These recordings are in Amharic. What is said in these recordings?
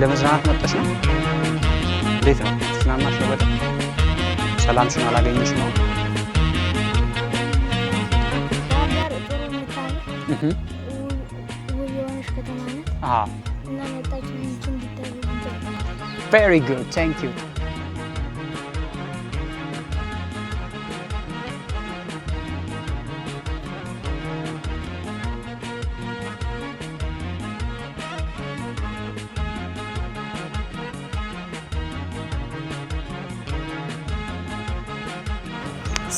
ለመዝናናት መጣሽ ነው? እንዴት ነው? ትዝናናሽ ነው? በጣም ሰላምሽን አላገኘሽ ነው? Very good, thank you.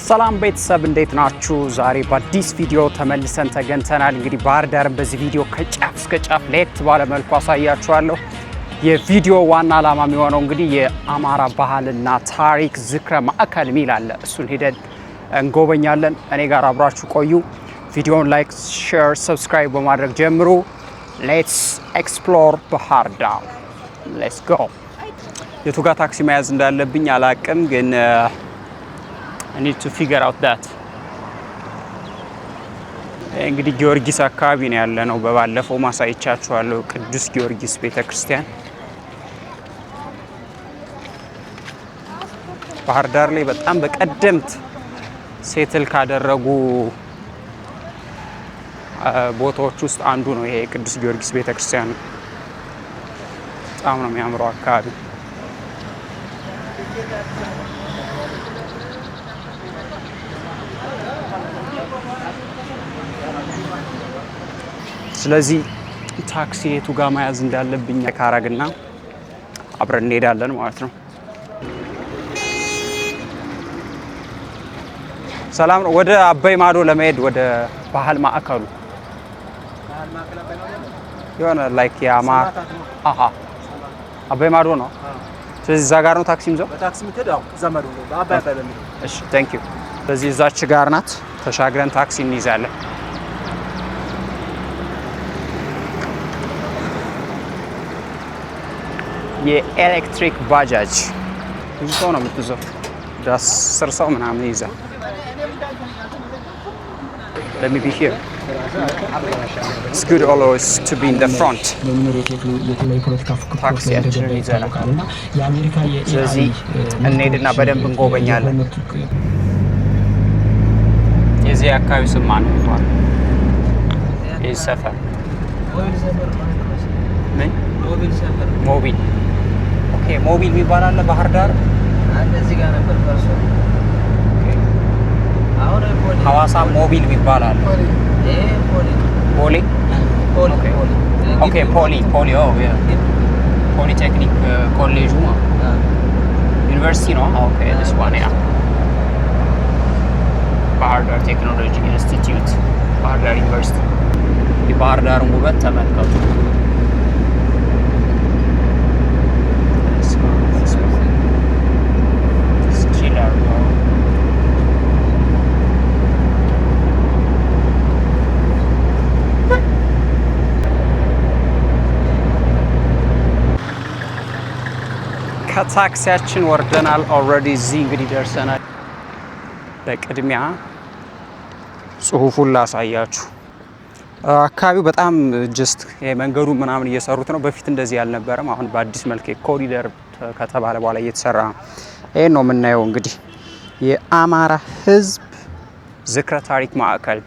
ሰላም ቤተሰብ እንዴት ናችሁ? ዛሬ በአዲስ ቪዲዮ ተመልሰን ተገኝተናል። እንግዲህ ባህር ዳርን በዚህ ቪዲዮ ከጫፍ እስከ ጫፍ ለየት ባለ መልኩ አሳያችኋለሁ። የቪዲዮ ዋና ዓላማ የሚሆነው እንግዲህ የአማራ ባህልና ታሪክ ዝክረ ማዕከል ሚል አለ። እሱን ሄደን እንጎበኛለን። እኔ ጋር አብራችሁ ቆዩ። ቪዲዮውን ላይክ፣ ሼር፣ ሰብስክራይብ በማድረግ ጀምሩ። ሌትስ ኤክስፕሎር ባህር ዳር። ሌትስ ጎ። የቱ ጋር ታክሲ መያዝ እንዳለብኝ አላቅም ግን I need to figure out that. እንግዲህ ጊዮርጊስ አካባቢ ነው ያለ ነው። በባለፈው ማሳይቻችኋለሁ ቅዱስ ጊዮርጊስ ቤተክርስቲያን ባህር ዳር ላይ በጣም በቀደምት ሴትል ካደረጉ ቦታዎች ውስጥ አንዱ ነው ይሄ ቅዱስ ጊዮርጊስ ቤተክርስቲያን። በጣም ነው የሚያምረው አካባቢ። ስለዚህ ታክሲ የቱ ጋር መያዝ እንዳለብኝ ካረግና አብረን እንሄዳለን ማለት ነው። ሰላም ነው። ወደ አባይ ማዶ ለመሄድ ወደ ባህል ማዕከሉ የሆነ ላይክ ያማር አባይ ማዶ ነው። ስለዚህ እዛ ጋር ነው ታክሲ ምዘው በታክሲ ምትሄዳው ዘመዱ ነው በአባይ በሚል። እሺ ቴንክ ዩ። ስለዚህ እዛች ጋር ናት። ተሻግረን ታክሲ እንይዛለን። የኤሌክትሪክ ባጃጅ ብዙ ሰው ነው የምትይዘው። ወደ 10 ሰው ምናምን ይይዛል። Let me be here. It's good always to be in the front. ታክሲያችንን ይዘናል። ስለዚህ እንሄድና በደንብ እንጎበኛለን። የዚህ አካባቢ ስም ማን ነው? የዚህ ሰፈር ምን? ሞቢል። ኦኬ ሞቢል የሚባል አለ ባህር ዳር። እዚህ ጋር ነበር ፈርሶ። አሁን ሐዋሳ ሞቢል የሚባል አለ። ፖሊ ኦኬ ፖሊ ፖሊቴክኒክ ኮሌጁ ዩኒቨርሲቲ ነው። ኦኬ this one ያ ባህር ዳር ቴክኖሎጂ ኢንስቲትዩት ባህር ዳር ዩኒቨርሲቲ። የባህር ዳርን ውበት ተመልከቱ። ከታክሲያችን ወርደናል። ኦልሬዲ እዚህ እንግዲህ ደርሰናል። በቅድሚያ ጽሁፉን ላሳያችሁ። አካባቢው በጣም ጀስት የመንገዱ ምናምን እየሰሩት ነው። በፊት እንደዚህ ያልነበረም። አሁን በአዲስ መልክ ኮሪደር ከተባለ በኋላ እየተሰራ ነው። ይሄን ነው የምናየው እንግዲህ የአማራ ሕዝብ ዝክረ ታሪክ ማዕከል።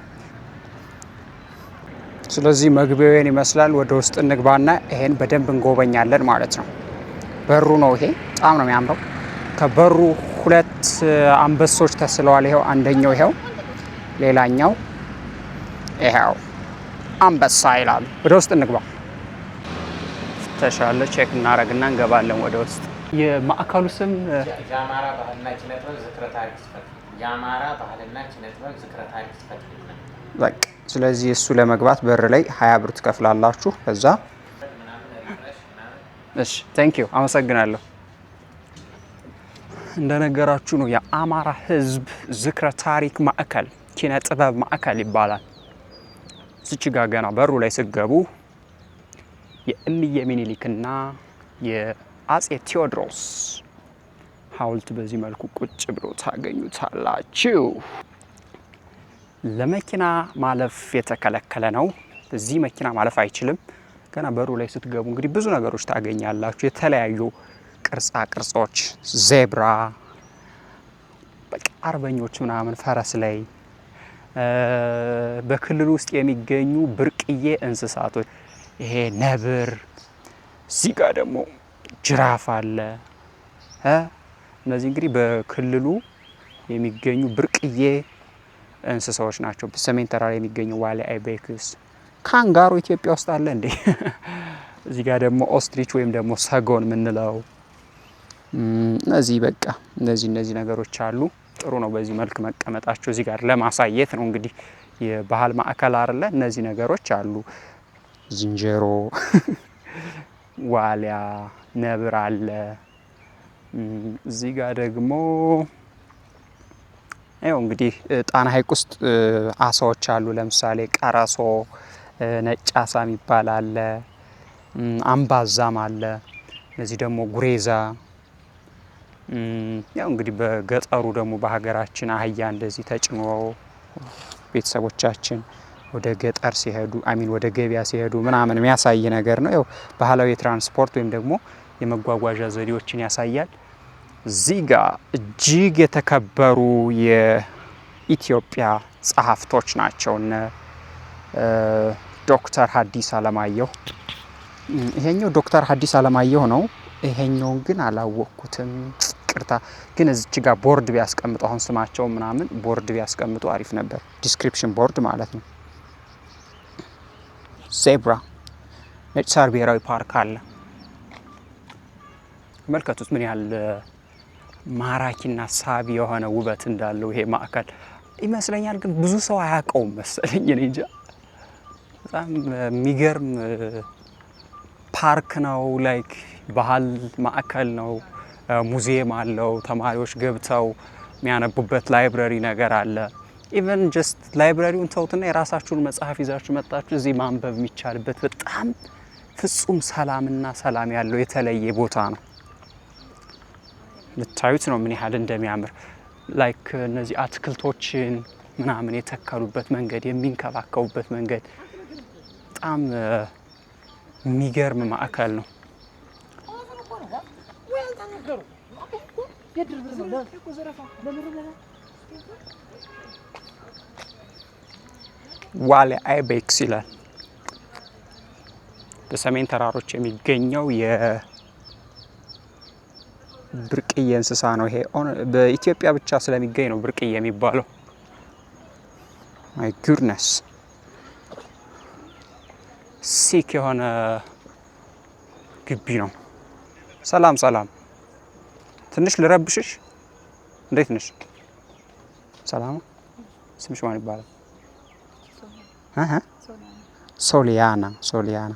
ስለዚህ መግቢያውን ይመስላል። ወደ ውስጥ እንግባና ይሄን በደንብ እንጎበኛለን ማለት ነው። በሩ ነው ይሄ። በጣም ነው የሚያምረው። ከበሩ 2 አንበሶች ተስለዋል። ይሄው አንደኛው ይሄው፣ ሌላኛው ይሄው አንበሳ ይላል። ወደ ውስጥ እንግባ። ተሻለ ቼክ እናረግና እንገባለን ወደ ውስጥ። የማዕከሉ ስም የአማራ ባህልና ኪነ ጥበብ ዝክረ ታሪክ ጽሕፈት ቤት። የአማራ ባህልና ኪነ ጥበብ ዝክረ ታሪክ ጽሕፈት ቤት። በቃ ስለዚህ እሱ ለመግባት በር ላይ 20 ብር ትከፍላላችሁ። ከዛ እሺ ቴንክ ዩ አመሰግናለሁ። እንደነገራችሁ ነው የአማራ ሕዝብ ዝክረ ታሪክ ማዕከል ኪነ ጥበብ ማዕከል ይባላል። እዚች ጋ ገና በሩ ላይ ስገቡ የእምዬ ሚኒሊክና የአጼ ቴዎድሮስ ሐውልት በዚህ መልኩ ቁጭ ብሎ ታገኙታላችሁ። ለመኪና ማለፍ የተከለከለ ነው። እዚህ መኪና ማለፍ አይችልም። ገና በሩ ላይ ስትገቡ እንግዲህ ብዙ ነገሮች ታገኛላችሁ። የተለያዩ ቅርጻ ቅርጾች፣ ዜብራ፣ በቃ አርበኞች ምናምን ፈረስ ላይ በክልሉ ውስጥ የሚገኙ ብርቅዬ እንስሳቶች ይሄ ነብር፣ እዚህ ጋር ደግሞ ጅራፍ አለ። እነዚህ እንግዲህ በክልሉ የሚገኙ ብርቅዬ እንስሳዎች ናቸው። በሰሜን ተራራ የሚገኙ ዋሊያ አይቤክስ፣ ካንጋሮ ኢትዮጵያ ውስጥ አለ እንዴ? እዚህ ጋር ደግሞ ኦስትሪች ወይም ደግሞ ሰጎን የምንለው እነዚህ በቃ እነዚህ ነገሮች አሉ። ጥሩ ነው በዚህ መልክ መቀመጣቸው። እዚህ ጋር ለማሳየት ነው እንግዲህ የባህል ማዕከል አይደለ? እነዚህ ነገሮች አሉ። ዝንጀሮ፣ ዋሊያ፣ ነብር አለ። እዚህ ጋር ደግሞ ያው እንግዲህ ጣና ሐይቅ ውስጥ አሳዎች አሉ። ለምሳሌ ቀረሶ፣ ነጭ አሳ የሚባል አለ፣ አምባዛም አለ። እነዚህ ደግሞ ጉሬዛ። ያው እንግዲህ በገጠሩ ደግሞ በሀገራችን አህያ እንደዚህ ተጭኖ ቤተሰቦቻችን ወደ ገጠር ሲሄዱ ወደ ገበያ ሲሄዱ ምናምን የሚያሳይ ነገር ነው። ያው ባህላዊ የትራንስፖርት ወይም ደግሞ የመጓጓዣ ዘዴዎችን ያሳያል። እዚህ ጋር እጅግ የተከበሩ የኢትዮጵያ ጸሐፍቶች ናቸው እነ ዶክተር ሐዲስ ዓለማየሁ። ይሄኛው ዶክተር ሐዲስ ዓለማየሁ ነው። ይሄኛውን ግን አላወቅኩትም፣ ቅርታ። ግን እዚች ጋር ቦርድ ቢያስቀምጡ አሁን ስማቸው ምናምን ቦርድ ቢያስቀምጡ አሪፍ ነበር። ዲስክሪፕሽን ቦርድ ማለት ነው። ዜብራ፣ ነጭ ሳር ብሔራዊ ፓርክ አለ። መልከቱት ምን ያህል ማራኪና ሳቢ የሆነ ውበት እንዳለው ይሄ ማዕከል ይመስለኛል። ግን ብዙ ሰው አያውቀውም መሰለኝ። እኔ እንጃ። በጣም የሚገርም ፓርክ ነው። ላይክ ባህል ማዕከል ነው። ሙዚየም አለው። ተማሪዎች ገብተው የሚያነቡበት ላይብረሪ ነገር አለ። ኢቨን ጀስት ላይብረሪውን ተውትና የራሳችሁን መጽሐፍ ይዛችሁ መጣችሁ እዚህ ማንበብ የሚቻልበት በጣም ፍጹም ሰላምና ሰላም ያለው የተለየ ቦታ ነው። ልታዩት ነው ምን ያህል እንደሚያምር። ላይክ እነዚህ አትክልቶችን ምናምን የተከሉበት መንገድ፣ የሚንከባከቡበት መንገድ በጣም የሚገርም ማዕከል ነው። ዋሊያ አይቤክስ ይላል። በሰሜን ተራሮች የሚገኘው የብርቅዬ እንስሳ ነው። ይሄ በኢትዮጵያ ብቻ ስለሚገኝ ነው ብርቅዬ የሚባለው። ማይ ጉድነስ ሲክ የሆነ ግቢ ነው። ሰላም ሰላም፣ ትንሽ ልረብሽሽ? እንዴት ነሽ? ሰላም። ስምሽ ማን ይባላል? ሶሊያና። ሶሊያና።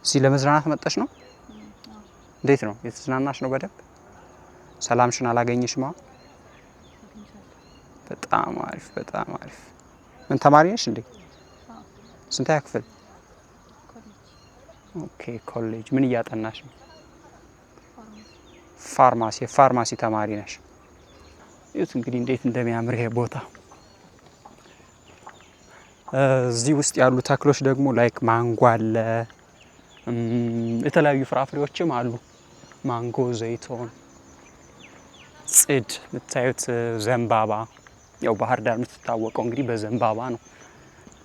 እዚህ ለመዝናናት መጣሽ ነው? እንዴት ነው? የተዝናናሽ ነው በደንብ? ሰላምሽን አላገኘሽም? በጣም አሪፍ፣ በጣም አሪፍ። ምን ተማሪ ነሽ እንዴ? ስንተኛ ክፍል? ኦኬ፣ ኮሌጅ። ምን እያጠናሽ ነው? ፋርማሲ። የፋርማሲ ተማሪ ነሽ? ይሁት እንግዲህ እንዴት እንደሚያምር ይሄ ቦታ። እዚህ ውስጥ ያሉ ተክሎች ደግሞ ላይክ ማንጎ አለ፣ የተለያዩ ፍራፍሬዎችም አሉ። ማንጎ፣ ዘይቶን፣ ጽድ፣ የምታዩት ዘንባባ። ያው ባህር ዳር የምትታወቀው እንግዲህ በዘንባባ ነው።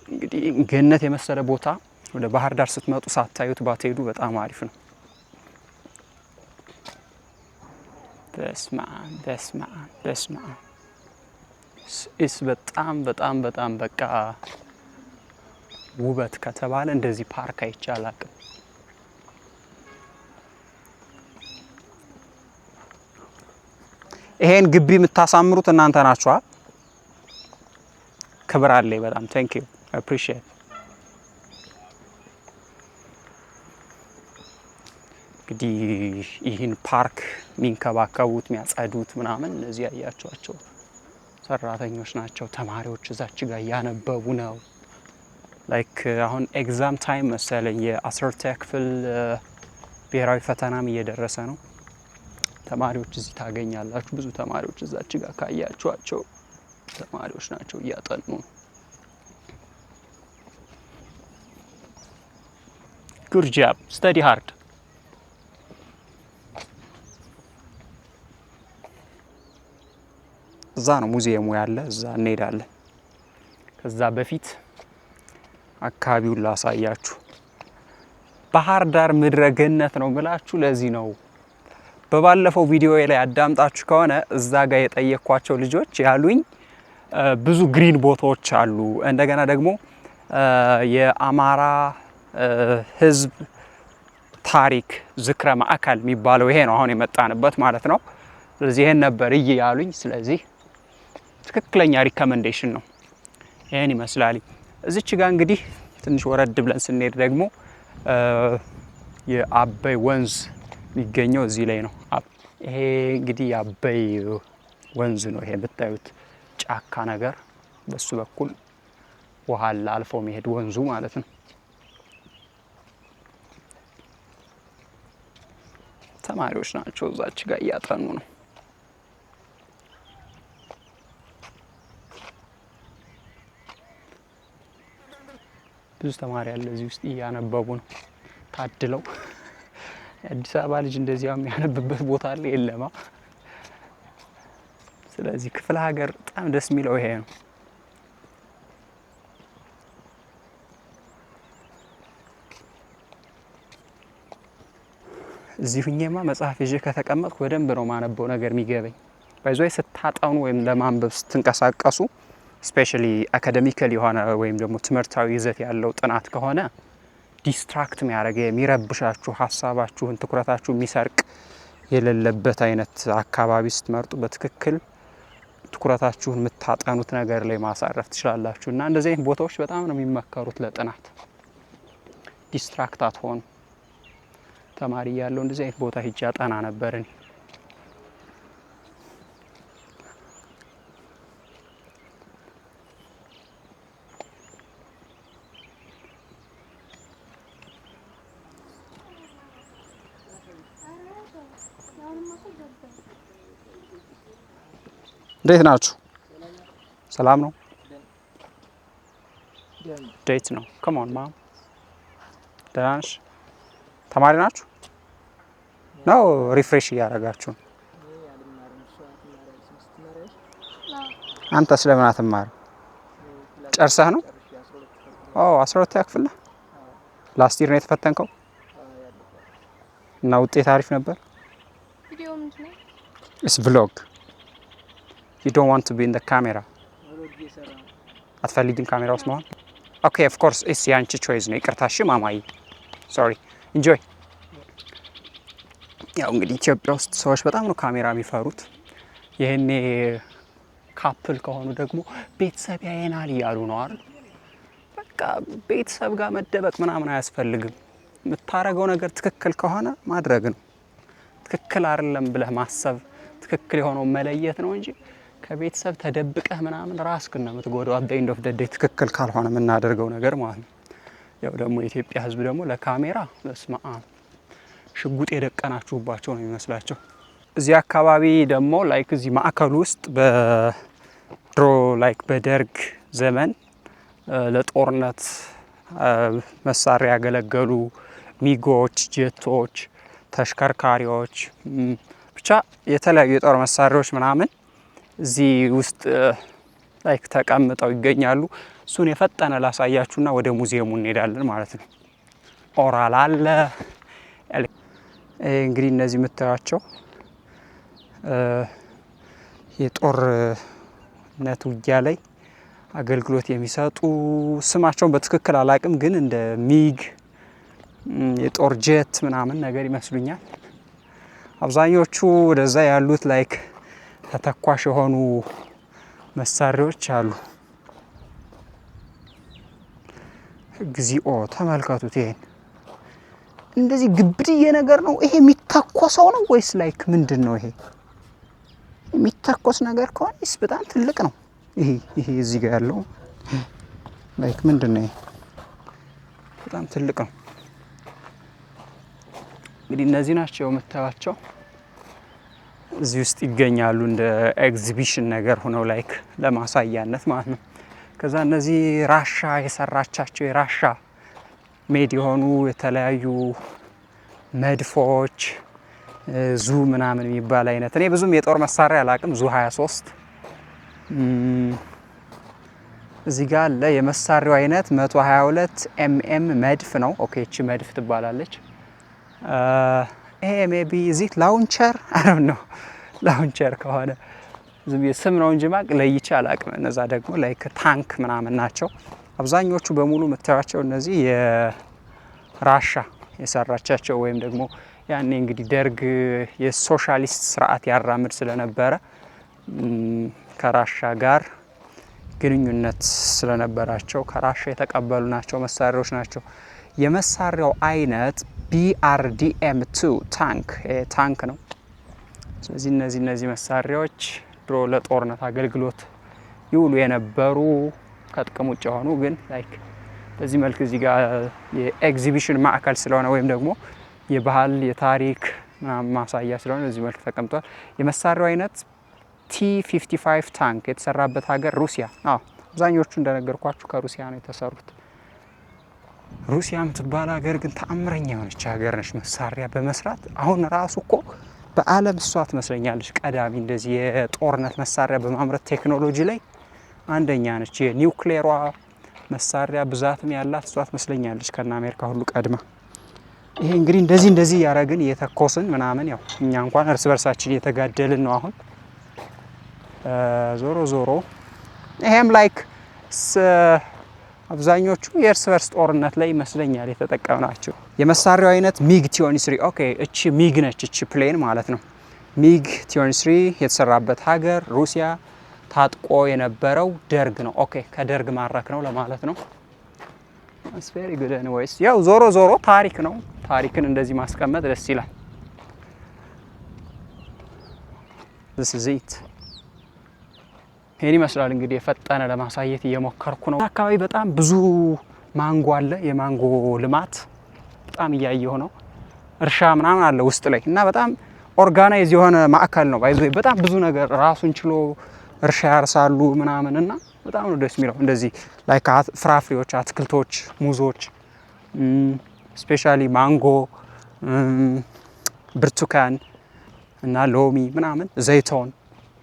እንግዲህ ገነት የመሰለ ቦታ ወደ ባህር ዳር ስትመጡ ሳታዩት ባትሄዱ በጣም አሪፍ ነው። በስማ በስማ በስማ በጣም በጣም በጣም በቃ ውበት ከተባለ እንደዚህ ፓርክ አይቻል። ይሄን ግቢ የምታሳምሩት እናንተ ናችሁ። ክብር አለኝ በጣም ቴንክ ዩ አፕሪሺየት። እንግዲህ ይህን ፓርክ የሚንከባከቡት የሚያጸዱት ምናምን እነዚህ ያያቸዋቸው ሰራተኞች ናቸው። ተማሪዎች እዛች ጋር እያነበቡ ነው። ላይክ አሁን ኤግዛም ታይም መሰለኝ የ10ኛ ክፍል ብሔራዊ ፈተናም እየደረሰ ነው። ተማሪዎች እዚህ ታገኛላችሁ። ብዙ ተማሪዎች እዛች ጋር ካያችኋቸው ተማሪዎች ናቸው፣ እያጠኑ ነው። ጉድ ጃብ ስተዲ ሃርድ። እዛ ነው ሙዚየሙ ያለ፣ እዛ እንሄዳለን። ከዛ በፊት አካባቢውን ላሳያችሁ። ባህር ዳር ምድረ ገነት ነው ምላችሁ። ለዚህ ነው በባለፈው ቪዲዮ ላይ አዳምጣችሁ ከሆነ እዛ ጋር የጠየኳቸው ልጆች ያሉኝ ብዙ ግሪን ቦታዎች አሉ። እንደገና ደግሞ የአማራ ሕዝብ ታሪክ ዝክረ ማዕከል የሚባለው ይሄ ነው አሁን የመጣንበት ማለት ነው። ስለዚህ ይሄን ነበር ያሉኝ። ስለዚህ ትክክለኛ ሪኮመንዴሽን ነው። ይሄን ይመስላል። እዚች ጋር እንግዲህ ትንሽ ወረድ ብለን ስንሄድ ደግሞ የአበይ ወንዝ የሚገኘው እዚህ ላይ ነው። ይሄ እንግዲህ የአበይ ወንዝ ነው። ይሄ የምታዩት ጫካ ነገር በሱ በኩል ውሃ አልፎ መሄድ ወንዙ ማለት ነው። ተማሪዎች ናቸው እዛች ጋር እያጠኑ ነው። ብዙ ተማሪ ያለ እዚህ ውስጥ እያነበቡ ነው ታድለው። የአዲስ አበባ ልጅ እንደዚያ የሚያነብበት ቦታ አለ የለማ። ስለዚህ ክፍለ ሀገር በጣም ደስ የሚለው ይሄ ነው። እዚህ ሁኜማ መጽሐፍ ይዤ ከተቀመጥኩ በደንብ ነው ማነበው ነገር የሚገበኝ። ባይዞይ ስታጠኑ ወይም ለማንበብ ስትንቀሳቀሱ ስፔሻሊ አካዴሚካል የሆነ ወይም ደግሞ ትምህርታዊ ይዘት ያለው ጥናት ከሆነ ዲስትራክት የሚያደርግ የሚረብሻችሁ ሀሳባችሁን ትኩረታችሁ የሚሰርቅ የሌለበት አይነት አካባቢ ስትመርጡ በትክክል ትኩረታችሁን የምታጠኑት ነገር ላይ ማሳረፍ ትችላላችሁ። እና እንደዚህ አይነት ቦታዎች በጣም ነው የሚመከሩት ለጥናት። ዲስትራክት አትሆኑ። ተማሪ ያለው እንደዚህ አይነት ቦታ ሂጅ አጠና ነበር እኔ። እንዴት ናችሁ? ሰላም ነው? ዴት ነው። come on mom ደህና ነሽ? ተማሪ ናችሁ ነው? ሪፍሬሽ እያደረጋችሁ ነው? አንተ ስለምን አትማርም? ጨርሰህ ነው? ኦ 12ኛ ክፍል ነህ? ላስት ይር ነው የተፈተንከው? እና ውጤት አሪፍ ነበር? It's vlog. You don't want to be in the camera. አትፈልጊም ካሜራ ውስጥ መሆን? ኦኬ ኦፍ ኮርስ እስ ያንቺ ቾይስ ነው። ይቅርታሽ ማማዬ። ሶሪ ኢንጆይ። ያው እንግዲህ ኢትዮጵያ ውስጥ ሰዎች በጣም ነው ካሜራ የሚፈሩት። ይሄኔ ካፕል ከሆኑ ደግሞ ቤተሰብ ያየናል እያሉ ነው አይደል? በቃ ቤተሰብ ጋር መደበቅ ምናምን አያስፈልግም። የምታረገው ነገር ትክክል ከሆነ ማድረግ ነው። ትክክል አይደለም ብለህ ማሰብ ትክክል የሆነው መለየት ነው እንጂ ከቤተሰብ ተደብቀህ ምናምን ራስህን ነው የምትጎዳው። አት ኤንድ ኦፍ ዘ ዴይ ትክክል ካልሆነ የምናደርገው ነገር ማለት ነው። ያው ደግሞ የኢትዮጵያ ሕዝብ ደግሞ ለካሜራ በስመ አብ ሽጉጥ የደቀናችሁባቸው ነው የሚመስላቸው። እዚህ አካባቢ ደግሞ ላይክ እዚህ ማዕከል ውስጥ በድሮ ላይክ በደርግ ዘመን ለጦርነት መሳሪያ ያገለገሉ ሚጎች፣ ጀቶች፣ ተሽከርካሪዎች ብቻ የተለያዩ የጦር መሳሪያዎች ምናምን እዚህ ውስጥ ላይክ ተቀምጠው ይገኛሉ። እሱን የፈጠነ ላሳያችሁና ወደ ሙዚየሙ እንሄዳለን ማለት ነው። ኦራል አለ እንግዲህ እነዚህ የምታዩቸው የጦርነት ውጊያ ላይ አገልግሎት የሚሰጡ ስማቸውን በትክክል አላቅም፣ ግን እንደ ሚግ የጦር ጀት ምናምን ነገር ይመስሉኛል። አብዛኞቹ ወደዛ ያሉት ላይክ ተተኳሽ የሆኑ መሳሪያዎች አሉ። እግዚኦ ተመልከቱት። ይሄን እንደዚህ ግብድዬ ነገር ነው ይሄ። የሚተኮሰው ነው ወይስ ላይክ ምንድን ነው ይሄ? የሚተኮስ ነገር ከሆነስ በጣም ትልቅ ነው። ይሄ እዚህ ጋር ያለው ላይክ ምንድን ነው ይሄ? በጣም ትልቅ ነው። እንግዲህ እነዚህ ናቸው የምታዩቸው እዚህ ውስጥ ይገኛሉ። እንደ ኤግዚቢሽን ነገር ሆነው ላይክ ለማሳያነት ማለት ነው። ከዛ እነዚህ ራሻ የሰራቻቸው የራሻ ሜድ የሆኑ የተለያዩ መድፎች ዙ ምናምን የሚባል አይነት እኔ ብዙም የጦር መሳሪያ አላቅም። ዙ 23 እዚህ ጋር አለ። የመሳሪያው አይነት 122 ኤምኤም መድፍ ነው። ኦኬ እቺ መድፍ ትባላለች። ይሄ ሜቢ እዚህ ላውንቸር አረም ነው። ላውንቸር ከሆነ ዝም ስም ነው እንጂ ማቅ ለይቼ አላቅም። እነዛ ደግሞ ላይክ ታንክ ምናምን ናቸው። አብዛኞቹ በሙሉ የምታዩቸው እነዚህ የራሻ የሰራቻቸው ወይም ደግሞ ያኔ እንግዲህ ደርግ የሶሻሊስት ስርዓት ያራምድ ስለነበረ ከራሻ ጋር ግንኙነት ስለነበራቸው ከራሻ የተቀበሉ ናቸው መሳሪያዎች ናቸው። የመሳሪያው አይነት BRDM2 ታንክ ነው። ስለዚህ እነዚህ መሳሪያዎች ድሮ ለጦርነት አገልግሎት ይውሉ የነበሩ ከጥቅም ውጭ የሆኑ ግን ላይክ በዚህ መልክ እዚህ ጋር የኤግዚቢሽን ማዕከል ስለሆነ ወይም ደግሞ የባህል የታሪክ ማሳያ ስለሆነ በዚህ መልክ ተቀምጧል። የመሳሪያው አይነት T55 ታንክ የተሰራበት ሀገር ሩሲያ። አብዛኞቹ እንደነገርኳችሁ ከሩሲያ ነው የተሰሩት። ሩሲያ የምትባል ሀገር ግን ተአምረኛ የሆነች ሀገር ነች መሳሪያ በመስራት። አሁን ራሱ እኮ በዓለም እሷ ትመስለኛለች ቀዳሚ እንደዚህ የጦርነት መሳሪያ በማምረት ቴክኖሎጂ ላይ አንደኛ ነች። የኒውክሌሯ መሳሪያ ብዛትም ያላት እሷ ትመስለኛለች ከና አሜሪካ ሁሉ ቀድማ። ይሄ እንግዲህ እንደዚህ ያረግን እየተኮስን ምናምን ያው እኛ እንኳን እርስ በርሳችን እየተጋደልን ነው አሁን። ዞሮ ይሄም ላይክ አብዛኞቹ የእርስ በርስ ጦርነት ላይ ይመስለኛል የተጠቀምናቸው። የመሳሪያው አይነት ሚግ ቲዮኒ3 ኦኬ እቺ ሚግ ነች። እቺ ፕሌን ማለት ነው። ሚግ ቲዮኒ3 የተሰራበት ሀገር ሩሲያ፣ ታጥቆ የነበረው ደርግ ነው። ኦኬ ከደርግ ማረክ ነው ለማለት ነው። It's very good anyways። ያው ዞሮ ታሪክ ነው። ታሪክን እንደዚህ ማስቀመጥ ደስ ይላል። This is it። ይሄን ይመስላል እንግዲህ የፈጠነ ለማሳየት እየሞከርኩ ነው። አካባቢ በጣም ብዙ ማንጎ አለ። የማንጎ ልማት በጣም እያየሁ ነው። እርሻ ምናምን አለ ውስጥ ላይ እና በጣም ኦርጋናይዝ የሆነ ማዕከል ነው። ባይዞ በጣም ብዙ ነገር ራሱን ችሎ እርሻ ያርሳሉ ምናምን እና በጣም ነው ደስ የሚለው። እንደዚህ ላይክ ፍራፍሬዎች፣ አትክልቶች፣ ሙዞች ስፔሻሊ ማንጎ፣ ብርቱካን እና ሎሚ ምናምን ዘይቶን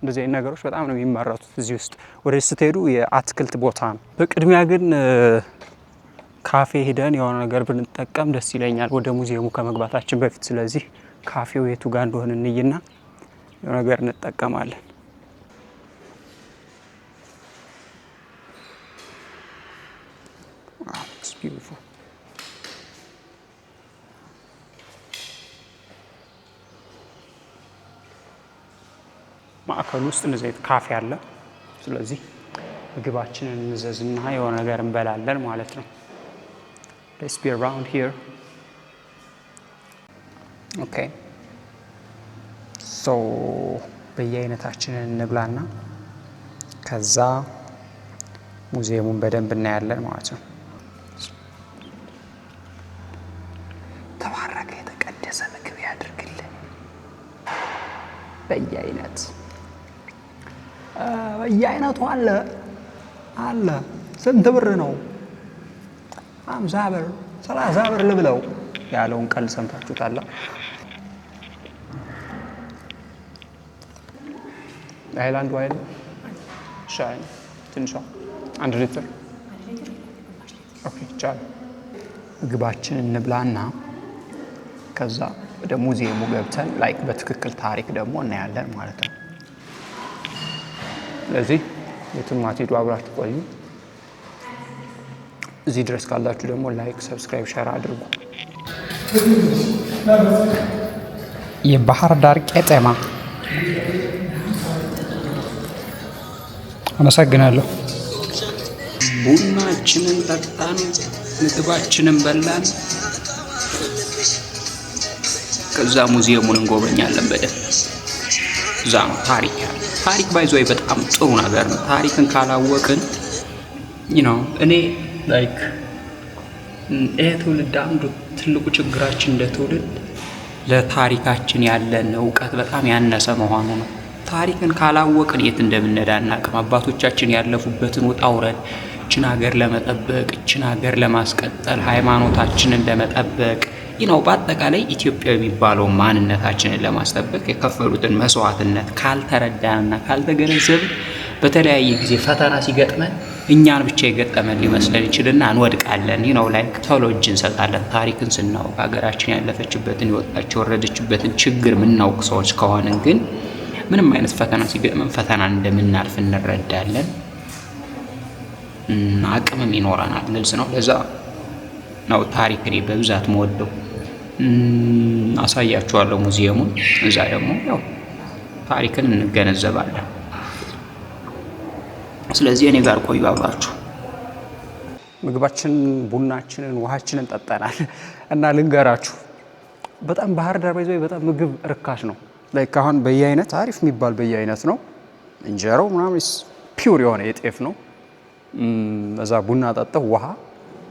እንደዚህ አይነት ነገሮች በጣም ነው የሚመረቱት እዚህ ውስጥ። ወደዚህ ስትሄዱ የአትክልት ቦታ ነው። በቅድሚያ ግን ካፌ ሄደን የሆነ ነገር ብንጠቀም ደስ ይለኛል ወደ ሙዚየሙ ከመግባታችን በፊት። ስለዚህ ካፌው የቱ ጋር እንደሆነ እንይና የሆነ ነገር እንጠቀማለን። It's beautiful። ማዕከሉ ውስጥ እንደዚህ አይነት ካፌ አለ። ስለዚህ ምግባችንን እንዘዝና የሆነ ነገር እንበላለን ማለት ነው። Let's be around here። Okay so በየአይነታችንን እንብላና ከዛ ሙዚየሙን በደንብ እናያለን ማለት ነው። ተባረከ የተቀደሰ ምግብ ያድርግልን። በየአይነቱ አለ። ስንት ብር ነው? 50 ብር 30 ብር ልብለው ያለውን ቀል ሰምታችሁታል። ሃይላንድ ዋይል ሻይ ትንሿ 1 ሊትር። ኦኬ ቻው። ምግባችንን እንብላና ከዛ ወደ ሙዚየሙ ገብተን ላይክ በትክክል ታሪክ ደግሞ እናያለን ማለት ነው። ስለዚህ የቱን ማትሄዱ አብራችሁ ቆዩ። እዚህ ድረስ ካላችሁ ደግሞ ላይክ፣ ሰብስክራይብ፣ ሼር አድርጉ። የባህር ዳር ቄጤማ አመሰግናለሁ። ቡናችንን ጠጣን፣ ምግባችንን በላን። ከዛ ሙዚየሙን እንጎበኛለን በደንብ። እዛ ነው ታሪክ ያለ። ታሪክ ባይዞይ በጣም ጥሩ ነገር ነው። ታሪክን ካላወቅን እኔ ላይክ ይሄ ትውልድ አንዱ ትልቁ ችግራችን እንደ ትውልድ ለታሪካችን ያለን እውቀት በጣም ያነሰ መሆኑ ነው። ታሪክን ካላወቅን የት እንደምንሄድ አናውቅም። አባቶቻችን ያለፉበትን ውጣ ውረድ እችን ሀገር ለመጠበቅ እችን ሀገር ለማስቀጠል ሃይማኖታችንን ለመጠበቅ ነው በአጠቃላይ ኢትዮጵያዊ የሚባለው ማንነታችንን ለማስጠበቅ የከፈሉትን መስዋዕትነት ካልተረዳንና ካልተገነዘብን በተለያየ ጊዜ ፈተና ሲገጥመን እኛን ብቻ የገጠመን ሊመስለን ይችልና እንወድቃለን። ነው ላይክ ቶሎ እጅ እንሰጣለን። ታሪክን ስናውቅ ሀገራችን ያለፈችበትን የወጣች የወረደችበትን ችግር የምናውቅ ሰዎች ከሆንን ግን ምንም አይነት ፈተና ሲገጥመን ፈተናን እንደምናልፍ እንረዳለን። አቅምም ይኖረናል ልልስ ነው። ለዛ ነው ታሪክ እኔ በብዛት መወደው። አሳያችኋለሁ ሙዚየሙን። እዛ ደግሞ ያው ታሪክን እንገነዘባለን። ስለዚህ እኔ ጋር ቆዩ አብራችሁ። ምግባችንን፣ ቡናችንን፣ ውሃችንን ጠጣናል እና ልንገራችሁ በጣም ባህር ዳር ባይዘው በጣም ምግብ ርካሽ ነው። ላይክ አሁን በየአይነት አሪፍ የሚባል በየአይነት ነው። እንጀራው ምናምን ፒውር የሆነ የጤፍ ነው። እዛ ቡና ጠጣሁ፣ ውሃ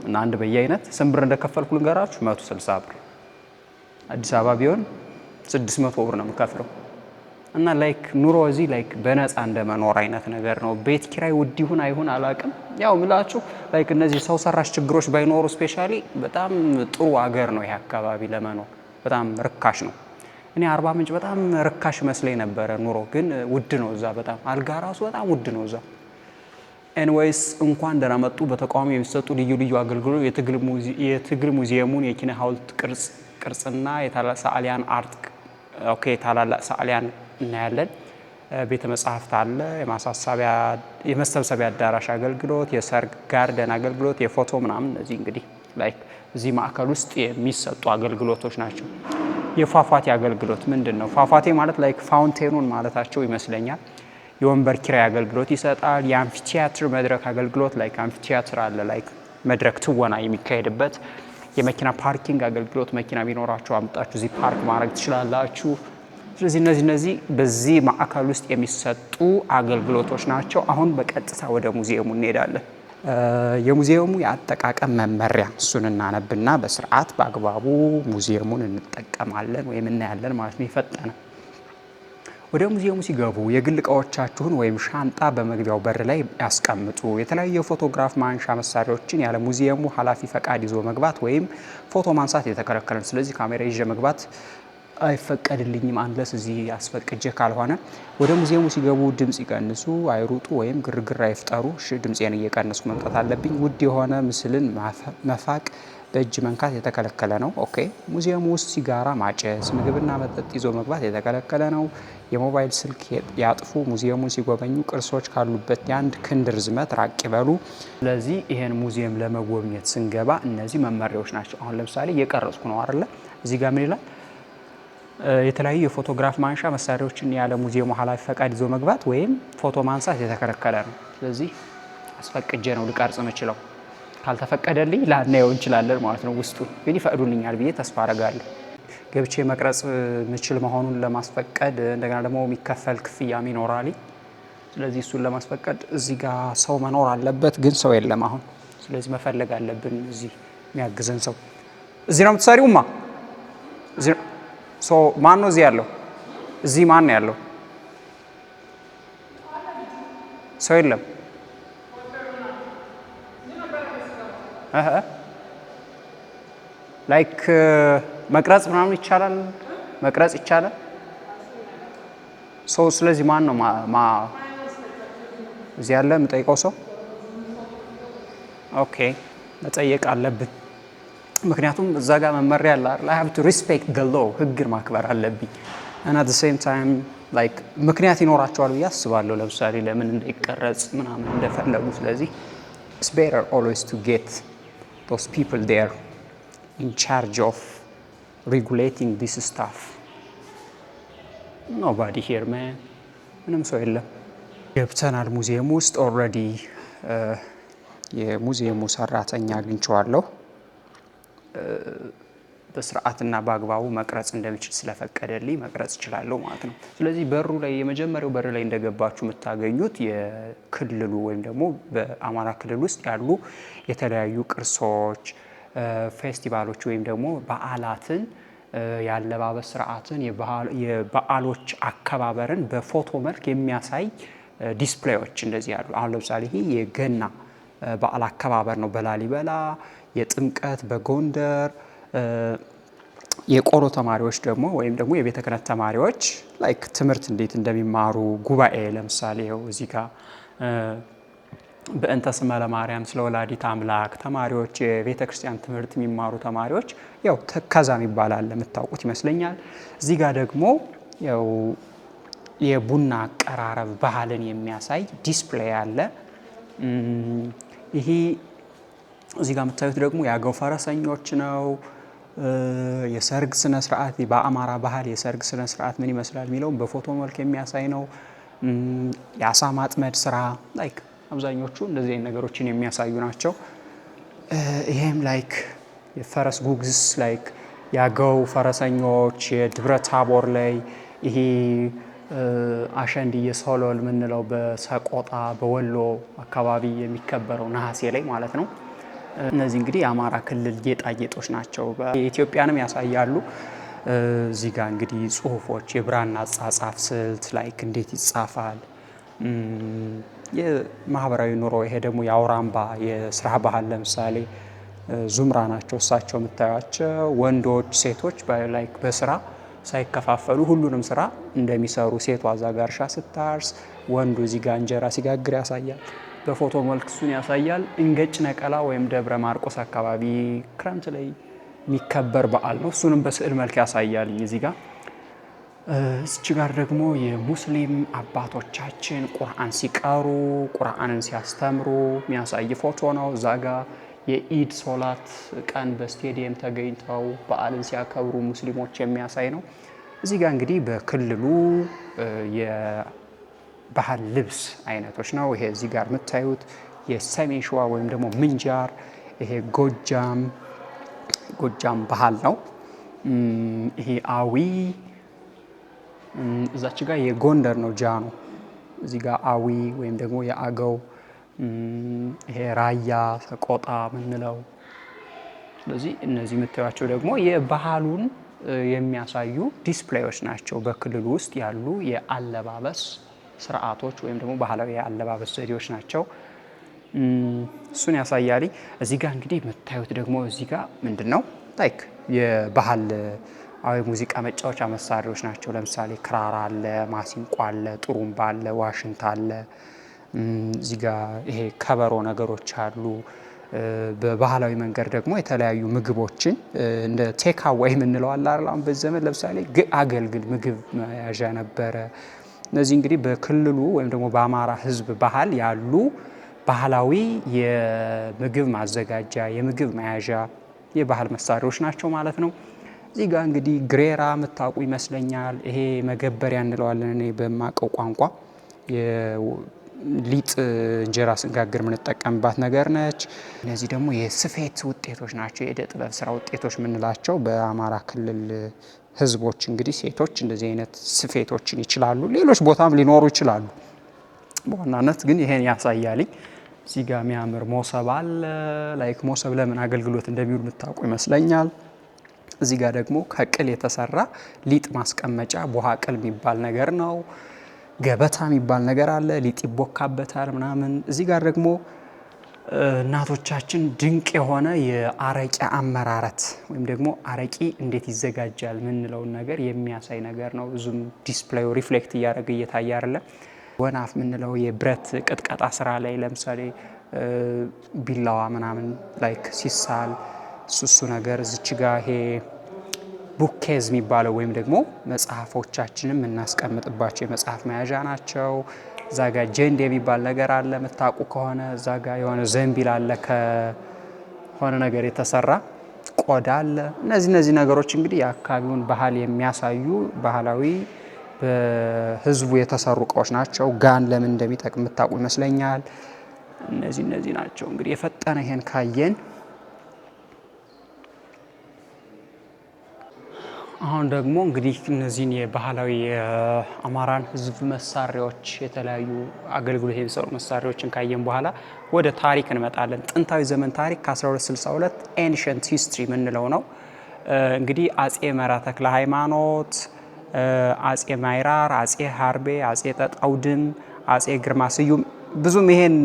እና አንድ በየአይነት ስንት ብር እንደከፈልኩ ልንገራችሁ። 160 ብር። አዲስ አበባ ቢሆን 600 ብር ነው የምከፍለው። እና ላይክ ኑሮ እዚህ ላይክ በነፃ እንደመኖር አይነት ነገር ነው። ቤት ኪራይ ውድ ይሁን አይሁን አላቅም። ያው ምላችሁ ላይክ እነዚህ ሰው ሰራሽ ችግሮች ባይኖሩ ስፔሻሊ በጣም ጥሩ ሀገር ነው ይሄ አካባቢ ለመኖር። በጣም ርካሽ ነው። እኔ አርባ ምንጭ በጣም ርካሽ መስለኝ ነበረ ኑሮ፣ ግን ውድ ነው እዛ። በጣም አልጋ ራሱ በጣም ውድ ነው እዛ። ኤንዌይስ እንኳን ደህና መጡ። በተቋሙ የሚሰጡ ልዩ ልዩ አገልግሎት የትግል ሙዚየሙን የኪነ ሐውልት ቅርጽና የሰዓሊያን አርት ታላላቅ ሰዓሊያን እናያለን። ቤተ መጻሕፍት አለ፣ የመሰብሰቢያ አዳራሽ አገልግሎት፣ የሰርግ ጋርደን አገልግሎት፣ የፎቶ ምናምን። እነዚህ እንግዲህ ላይክ እዚህ ማዕከል ውስጥ የሚሰጡ አገልግሎቶች ናቸው። የፏፏቴ አገልግሎት ምንድን ነው? ፏፏቴ ማለት ላይክ ፋውንቴኑን ማለታቸው ይመስለኛል። የወንበር ኪራይ አገልግሎት ይሰጣል። የአምፊቲያትር መድረክ አገልግሎት ላይክ አምፊቲያትር አለ ላይክ መድረክ ትወና የሚካሄድበት። የመኪና ፓርኪንግ አገልግሎት መኪና ቢኖራችሁ አምጣችሁ እዚህ ፓርክ ማድረግ ትችላላችሁ። ስለዚህ እነዚህ በዚህ ማዕከል ውስጥ የሚሰጡ አገልግሎቶች ናቸው። አሁን በቀጥታ ወደ ሙዚየሙ እንሄዳለን። የሙዚየሙ የአጠቃቀም መመሪያ እሱን እናነብና በስርዓት በአግባቡ ሙዚየሙን እንጠቀማለን ወይም እናያለን ማለት ነው። የፈጠነ ወደ ሙዚየሙ ሲገቡ የግል እቃዎቻችሁን ወይም ሻንጣ በመግቢያው በር ላይ ያስቀምጡ። የተለያዩ የፎቶግራፍ ማንሻ መሳሪያዎችን ያለ ሙዚየሙ ኃላፊ ፈቃድ ይዞ መግባት ወይም ፎቶ ማንሳት የተከለከለ ነው። ስለዚህ ካሜራ ይዤ መግባት አይፈቀድልኝም አንለስ እዚህ አስፈቅጄ ካልሆነ። ወደ ሙዚየሙ ሲገቡ ድምጽ ይቀንሱ፣ አይሩጡ ወይም ግርግር አይፍጠሩ። ድምፄን እየቀነስኩ መምጣት አለብኝ። ውድ የሆነ ምስልን መፋቅ፣ በእጅ መንካት የተከለከለ ነው። ኦኬ። ሙዚየሙ ውስጥ ሲጋራ ማጨስ፣ ምግብና መጠጥ ይዞ መግባት የተከለከለ ነው። የሞባይል ስልክ ያጥፉ። ሙዚየሙን ሲጎበኙ ቅርሶች ካሉበት የአንድ ክንድ ርዝመት ራቅ ይበሉ። ስለዚህ ይሄን ሙዚየም ለመጎብኘት ስንገባ እነዚህ መመሪያዎች ናቸው። አሁን ለምሳሌ እየቀረጽኩ ነው አይደለ? እዚህ ጋር ምን ይላል? የተለያዩ የፎቶግራፍ ማንሻ መሳሪያዎችን ያለ ሙዚየሙ ኃላፊ ፈቃድ ይዞ መግባት ወይም ፎቶ ማንሳት የተከለከለ ነው። ስለዚህ አስፈቅጄ ነው ልቀርጽ የምችለው። ካልተፈቀደልኝ ላናየው እንችላለን ማለት ነው። ውስጡ ግን ይፈቅዱልኛል ብዬ ተስፋ አደርጋለሁ። ገብቼ መቅረጽ ምችል መሆኑን ለማስፈቀድ እንደገና ደግሞ የሚከፈል ክፍያም ይኖራል። ስለዚህ እሱን ለማስፈቀድ እዚህ ጋር ሰው መኖር አለበት፣ ግን ሰው የለም አሁን። ስለዚህ መፈለግ አለብን እዚህ የሚያግዘን ሰው። እዚህ ነው የምትሰሪውማ? ማን ነው እዚህ ያለው? እዚህ ማን ነው ያለው? ሰው የለም። ላይክ መቅረጽ ምናምን ይቻላል፣ መቅረጽ ይቻላል። ሰው ስለዚህ ማን ነው እዚህ ያለ የምጠይቀው ሰው? ኦኬ መጠየቅ አለብን። ምክንያቱም እዛ ጋር መመሪያ አለ አይደል? I have to respect the law፣ ህግን ማክበር አለብኝ። and at the same time like ምክንያት ይኖራቸዋል ብዬ አስባለሁ። ለምሳሌ ለምን እንዳይቀረጽ ምናምን እንደፈለጉ። ስለዚህ it's better always to get those people there in charge of regulating this stuff. Nobody here man፣ ምንም ሰው የለም። ገብተናል ሙዚየም ውስጥ። ኦልሬዲ የሙዚየሙ ሰራተኛ አግኝቼዋለሁ። በስርዓትና በአግባቡ መቅረጽ እንደምችል ስለፈቀደልኝ መቅረጽ እችላለሁ ማለት ነው። ስለዚህ በሩ ላይ የመጀመሪያው በር ላይ እንደገባችሁ የምታገኙት የክልሉ ወይም ደግሞ በአማራ ክልል ውስጥ ያሉ የተለያዩ ቅርሶች፣ ፌስቲቫሎች ወይም ደግሞ በዓላትን፣ የአለባበስ ስርዓትን፣ የበዓሎች አከባበርን በፎቶ መልክ የሚያሳይ ዲስፕሌዮች እንደዚህ ያሉ። አሁን ለምሳሌ ይሄ የገና በዓል አከባበር ነው። በላሊበላ የጥምቀት በጎንደር የቆሮ ተማሪዎች ደግሞ ወይም ደግሞ የቤተ ክህነት ተማሪዎች ላይክ ትምህርት እንዴት እንደሚማሩ ጉባኤ ለምሳሌ ይኸው እዚህ ጋር በእንተ ስመ ለማርያም ስለ ወላዲት አምላክ ተማሪዎች የቤተ ክርስቲያን ትምህርት የሚማሩ ተማሪዎች ያው ተከዛም ይባላል ለምታውቁት ይመስለኛል። እዚህ ጋር ደግሞ ያው የቡና አቀራረብ ባህልን የሚያሳይ ዲስፕሌይ አለ። ይሄ እዚህ ጋር የምታዩት ደግሞ የአገው ፈረሰኞች ነው። የሰርግ ስነ ስርዓት በአማራ ባህል የሰርግ ስነ ስርዓት ምን ይመስላል የሚለውም በፎቶ መልክ የሚያሳይ ነው። የአሳ ማጥመድ ስራ ላይክ አብዛኞቹ እንደዚህ አይነት ነገሮችን የሚያሳዩ ናቸው። ይሄም ላይክ የፈረስ ጉግስ ላይክ የአገው ፈረሰኞች የደብረ ታቦር ላይ ይሄ አሸንድዬ ሶሎል የምንለው በሰቆጣ በወሎ አካባቢ የሚከበረው ነሐሴ ላይ ማለት ነው። እነዚህ እንግዲህ የአማራ ክልል ጌጣጌጦች ናቸው። የኢትዮጵያንም ያሳያሉ። እዚህ ጋር እንግዲህ ጽሁፎች የብራና አጻጻፍ ስልት ላይክ እንዴት ይጻፋል። የማህበራዊ ኑሮ ይሄ ደግሞ የአውራምባ የስራ ባህል ለምሳሌ ዙምራ ናቸው እሳቸው የምታዩቸው ወንዶች ሴቶች ላይክ በስራ ሳይከፋፈሉ ሁሉንም ስራ እንደሚሰሩ ሴቷ እዛ ጋር እርሻ ስታርስ ወንዱ እዚህ ጋር እንጀራ ሲጋግር ያሳያል። በፎቶ መልክ እሱን ያሳያል። እንገጭ ነቀላ ወይም ደብረ ማርቆስ አካባቢ ክረምት ላይ የሚከበር በዓል ነው። እሱንም በስዕል መልክ ያሳያል። እዚህ ጋር እዚች ጋር ደግሞ የሙስሊም አባቶቻችን ቁርአን ሲቀሩ ቁርአንን ሲያስተምሩ የሚያሳይ ፎቶ ነው። እዛ ጋር የኢድ ሶላት ቀን በስቴዲየም ተገኝተው በዓልን ሲያከብሩ ሙስሊሞች የሚያሳይ ነው። እዚህ ጋር እንግዲህ በክልሉ የባህል ልብስ አይነቶች ነው። ይሄ እዚህ ጋር የምታዩት የሰሜን ሸዋ ወይም ደግሞ ምንጃር ይሄ ጎጃም ባህል ነው። ይሄ አዊ እዛች ጋር የጎንደር ነው ጃኖ። እዚህ ጋር አዊ ወይም ደግሞ የአገው ይሄ ራያ ሰቆጣ ምንለው። ስለዚህ እነዚህ የምታዩቸው ደግሞ የባህሉን የሚያሳዩ ዲስፕሌዮች ናቸው። በክልሉ ውስጥ ያሉ የአለባበስ ስርዓቶች ወይም ደግሞ ባህላዊ የአለባበስ ዘዴዎች ናቸው። እሱን ያሳያል። እዚህ ጋር እንግዲህ የምታዩት ደግሞ እዚህ ጋር ምንድን ነው ላይክ የባህል ሙዚቃ መጫወቻ መሳሪያዎች ናቸው። ለምሳሌ ክራር አለ፣ ማሲንቆ አለ፣ ጥሩምባ አለ፣ ዋሽንት አለ። እዚህ ጋር ይሄ ከበሮ ነገሮች አሉ። በባህላዊ መንገድ ደግሞ የተለያዩ ምግቦችን እንደ ቴካዌይ የምንለው አለ አይደል? አሁን በዚህ ዘመን ለምሳሌ አገልግል ምግብ መያዣ ነበረ። እነዚህ እንግዲህ በክልሉ ወይም ደግሞ በአማራ ሕዝብ ባህል ያሉ ባህላዊ የምግብ ማዘጋጃ የምግብ መያዣ የባህል መሳሪያዎች ናቸው ማለት ነው። እዚህ ጋር እንግዲህ ግሬራ የምታውቁ ይመስለኛል። ይሄ መገበሪያ እንለዋለን እኔ በማቀው ቋንቋ ሊጥ እንጀራ ስንጋግር የምንጠቀምባት ነገር ነች። እነዚህ ደግሞ የስፌት ውጤቶች ናቸው። የእደ ጥበብ ስራ ውጤቶች የምንላቸው በአማራ ክልል ህዝቦች እንግዲህ ሴቶች እንደዚህ አይነት ስፌቶችን ይችላሉ። ሌሎች ቦታም ሊኖሩ ይችላሉ። በዋናነት ግን ይሄን ያሳያልኝ። እዚህ ጋር የሚያምር ሞሰብ አለ። ላይክ ሞሰብ ለምን አገልግሎት እንደሚውል የምታውቁ ይመስለኛል። እዚህ ጋር ደግሞ ከቅል የተሰራ ሊጥ ማስቀመጫ ቦሃ ቅል የሚባል ነገር ነው። ገበታ የሚባል ነገር አለ። ሊጥ ይቦካበታል ምናምን። እዚህ ጋር ደግሞ እናቶቻችን ድንቅ የሆነ የአረቂ አመራረት ወይም ደግሞ አረቂ እንዴት ይዘጋጃል ምንለውን ነገር የሚያሳይ ነገር ነው። ብዙም ዲስፕሌዩ ሪፍሌክት እያደረገ እየታየ አይደለም። ወናፍ ምንለው የብረት ቅጥቀጣ ስራ ላይ ለምሳሌ ቢላዋ ምናምን ላይክ ሲሳል እሱ ነገር እዚች ጋር ይሄ ቡኬዝ የሚባለው ወይም ደግሞ መጽሐፎቻችንን የምናስቀምጥባቸው የመጽሐፍ መያዣ ናቸው። እዛ ጋር ጀንድ የሚባል ነገር አለ የምታውቁ ከሆነ። እዛ ጋር የሆነ ዘንቢል አለ ከሆነ ነገር የተሰራ ቆዳ አለ። እነዚህ ነገሮች እንግዲህ የአካባቢውን ባህል የሚያሳዩ ባህላዊ በህዝቡ የተሰሩ እቃዎች ናቸው። ጋን ለምን እንደሚጠቅም የምታውቁ ይመስለኛል። እነዚህ ናቸው እንግዲህ የፈጠነ ይሄን ካየን አሁን ደግሞ እንግዲህ እነዚህን የባህላዊ የአማራን ህዝብ መሳሪያዎች የተለያዩ አገልግሎት የሚሰሩ መሳሪያዎችን ካየን በኋላ ወደ ታሪክ እንመጣለን። ጥንታዊ ዘመን ታሪክ ከ1262 ኤንሸንት ሂስትሪ የምንለው ነው። እንግዲህ አጼ መራ ተክለ ሃይማኖት፣ አጼ ማይራር፣ አጼ ሀርቤ፣ አጼ ተጣውድም፣ አጼ ግርማ ስዩም ብዙም ይሄን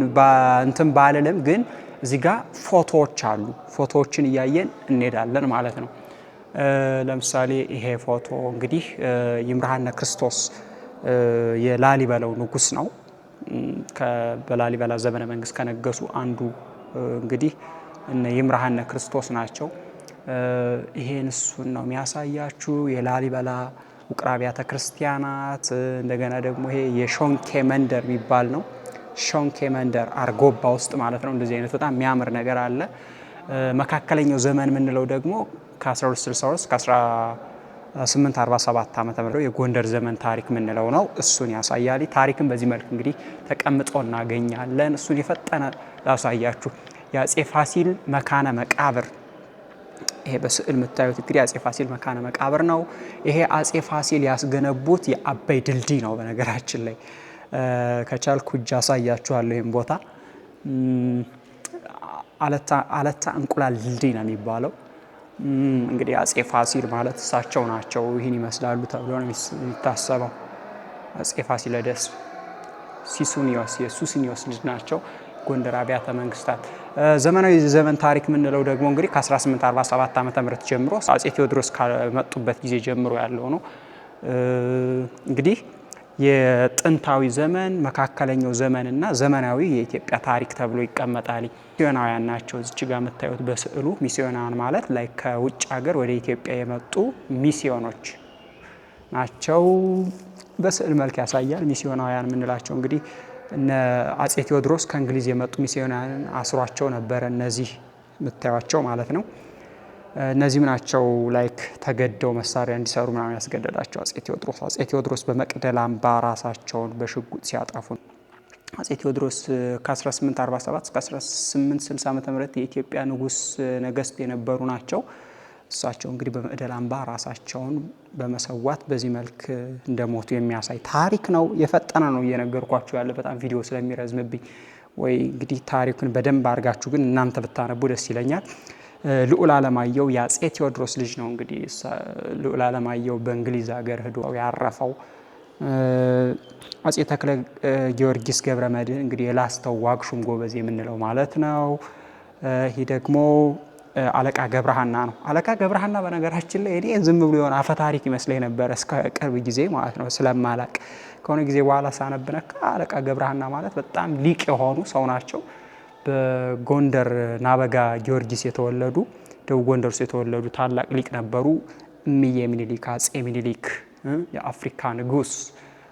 እንትን ባልልም ግን እዚህ ጋር ፎቶዎች አሉ። ፎቶዎችን እያየን እንሄዳለን ማለት ነው። ለምሳሌ ይሄ ፎቶ እንግዲህ ይምርሃነ ክርስቶስ የላሊበላው ንጉስ ነው። በላሊበላ ዘመነ መንግስት ከነገሱ አንዱ እንግዲህ እነ ይምርሃነ ክርስቶስ ናቸው። ይሄን እሱን ነው የሚያሳያችሁ። የላሊበላ ውቅር አብያተ ክርስቲያናት እንደገና ደግሞ ይሄ የሾንኬ መንደር የሚባል ነው። ሾንኬ መንደር አርጎባ ውስጥ ማለት ነው። እንደዚህ አይነት በጣም የሚያምር ነገር አለ። መካከለኛው ዘመን የምንለው ደግሞ ከ1262 እስከ 1847 ዓመተ ምህረት የጎንደር ዘመን ታሪክ የምንለው ነው። እሱን ያሳያል። ታሪክን በዚህ መልክ እንግዲህ ተቀምጦ እናገኛለን። እሱን የፈጠነ ላሳያችሁ። የአጼ ፋሲል መካነ መቃብር ይሄ በስዕል የምታዩት እንግዲህ አጼ ፋሲል መካነ መቃብር ነው። ይሄ አጼ ፋሲል ያስገነቡት የአባይ ድልድይ ነው። በነገራችን ላይ ከቻልኩ እጅ አሳያችኋለሁ። ይህም ቦታ አለታ እንቁላል ድልድይ ነው የሚባለው። እንግዲህ አጼ ፋሲል ማለት እሳቸው ናቸው። ይህን ይመስላሉ ተብሎ ነው የሚታሰበው። አጼ ፋሲለደስ የሱስንዮስ ልጅ ናቸው። ጎንደር አብያተ መንግስታት ዘመናዊ ዘመን ታሪክ የምንለው ደግሞ እንግዲህ ከ1847 ዓመተ ምህረት ጀምሮ አጼ ቴዎድሮስ ከመጡበት ጊዜ ጀምሮ ያለው ነው። እንግዲህ የጥንታዊ ዘመን፣ መካከለኛው ዘመን እና ዘመናዊ የኢትዮጵያ ታሪክ ተብሎ ይቀመጣል። ሚስዮናውያን ናቸው። እዚች ጋር የምታዩት በስዕሉ ሚስዮናውያን ማለት ላይ ከውጭ ሀገር ወደ ኢትዮጵያ የመጡ ሚስዮኖች ናቸው። በስዕል መልክ ያሳያል። ሚስዮናውያን የምንላቸው እንግዲህ እነ አጼ ቴዎድሮስ ከእንግሊዝ የመጡ ሚስዮናውያን አስሯቸው ነበረ። እነዚህ የምታዩቸው ማለት ነው። እነዚህም ናቸው ላይክ ተገደው መሳሪያ እንዲሰሩ ምናምን ያስገደዳቸው አጼ ቴዎድሮስ በመቅደላ አምባ ራሳቸውን በሽጉጥ ሲያጠፉ አጼ ቴዎድሮስ ከ1847 እስከ 1860 ዓመተ ምህረት የኢትዮጵያ ንጉስ ነገስት የነበሩ ናቸው። እሳቸው እንግዲህ በመቅደላ አምባ ራሳቸውን በመሰዋት በዚህ መልክ እንደሞቱ የሚያሳይ ታሪክ ነው። የፈጠነ ነው እየነገርኳችሁ ያለ በጣም ቪዲዮ ስለሚረዝምብኝ ወይ እንግዲህ ታሪኩን በደንብ አድርጋችሁ ግን እናንተ ብታነቡ ደስ ይለኛል። ልዑል አለማየሁ የአጼ ቴዎድሮስ ልጅ ነው። እንግዲህ ልዑል አለማየሁ በእንግሊዝ ሀገር ሄዶ ያረፈው። አጼ ተክለ ጊዮርጊስ ገብረ መድኅን እንግዲህ የላስተው ዋግሹም ጎበዝ የምንለው ማለት ነው። ይህ ደግሞ አለቃ ገብረሃና ነው። አለቃ ገብረሃና በነገራችን ላይ እኔ ዝም ብሎ የሆነ አፈ ታሪክ ይመስለኝ ነበር እስከ ቅርብ ጊዜ ማለት ነው። ስለማላቅ ከሆነ ጊዜ በኋላ ሳነብነካ አለቃ ገብረሃና ማለት በጣም ሊቅ የሆኑ ሰው ናቸው። በጎንደር ናበጋ ጊዮርጊስ የተወለዱ ደቡብ ጎንደር ውስጥ የተወለዱ ታላቅ ሊቅ ነበሩ። እምዬ ምኒልክ አጼ ምኒልክ የአፍሪካ ንጉስ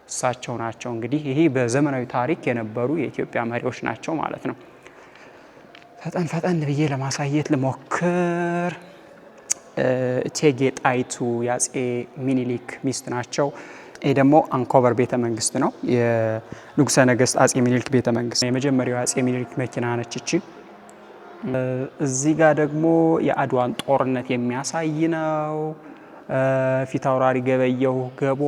እሳቸው ናቸው። እንግዲህ ይሄ በዘመናዊ ታሪክ የነበሩ የኢትዮጵያ መሪዎች ናቸው ማለት ነው። ፈጠን ብዬ ለማሳየት ልሞክር። እቴጌ ጣይቱ የአጼ ምኒልክ ሚስት ናቸው። ይሄ ደግሞ አንኮበር ቤተ መንግስት ነው። የንጉሠ ነገስት አጼ ምኒልክ ቤተ መንግስት የመጀመሪያው አጼ ምኒልክ መኪና ነች እቺ። እዚህ ጋር ደግሞ የአድዋን ጦርነት የሚያሳይ ነው። ፊት አውራሪ ገበየሁ ገቦ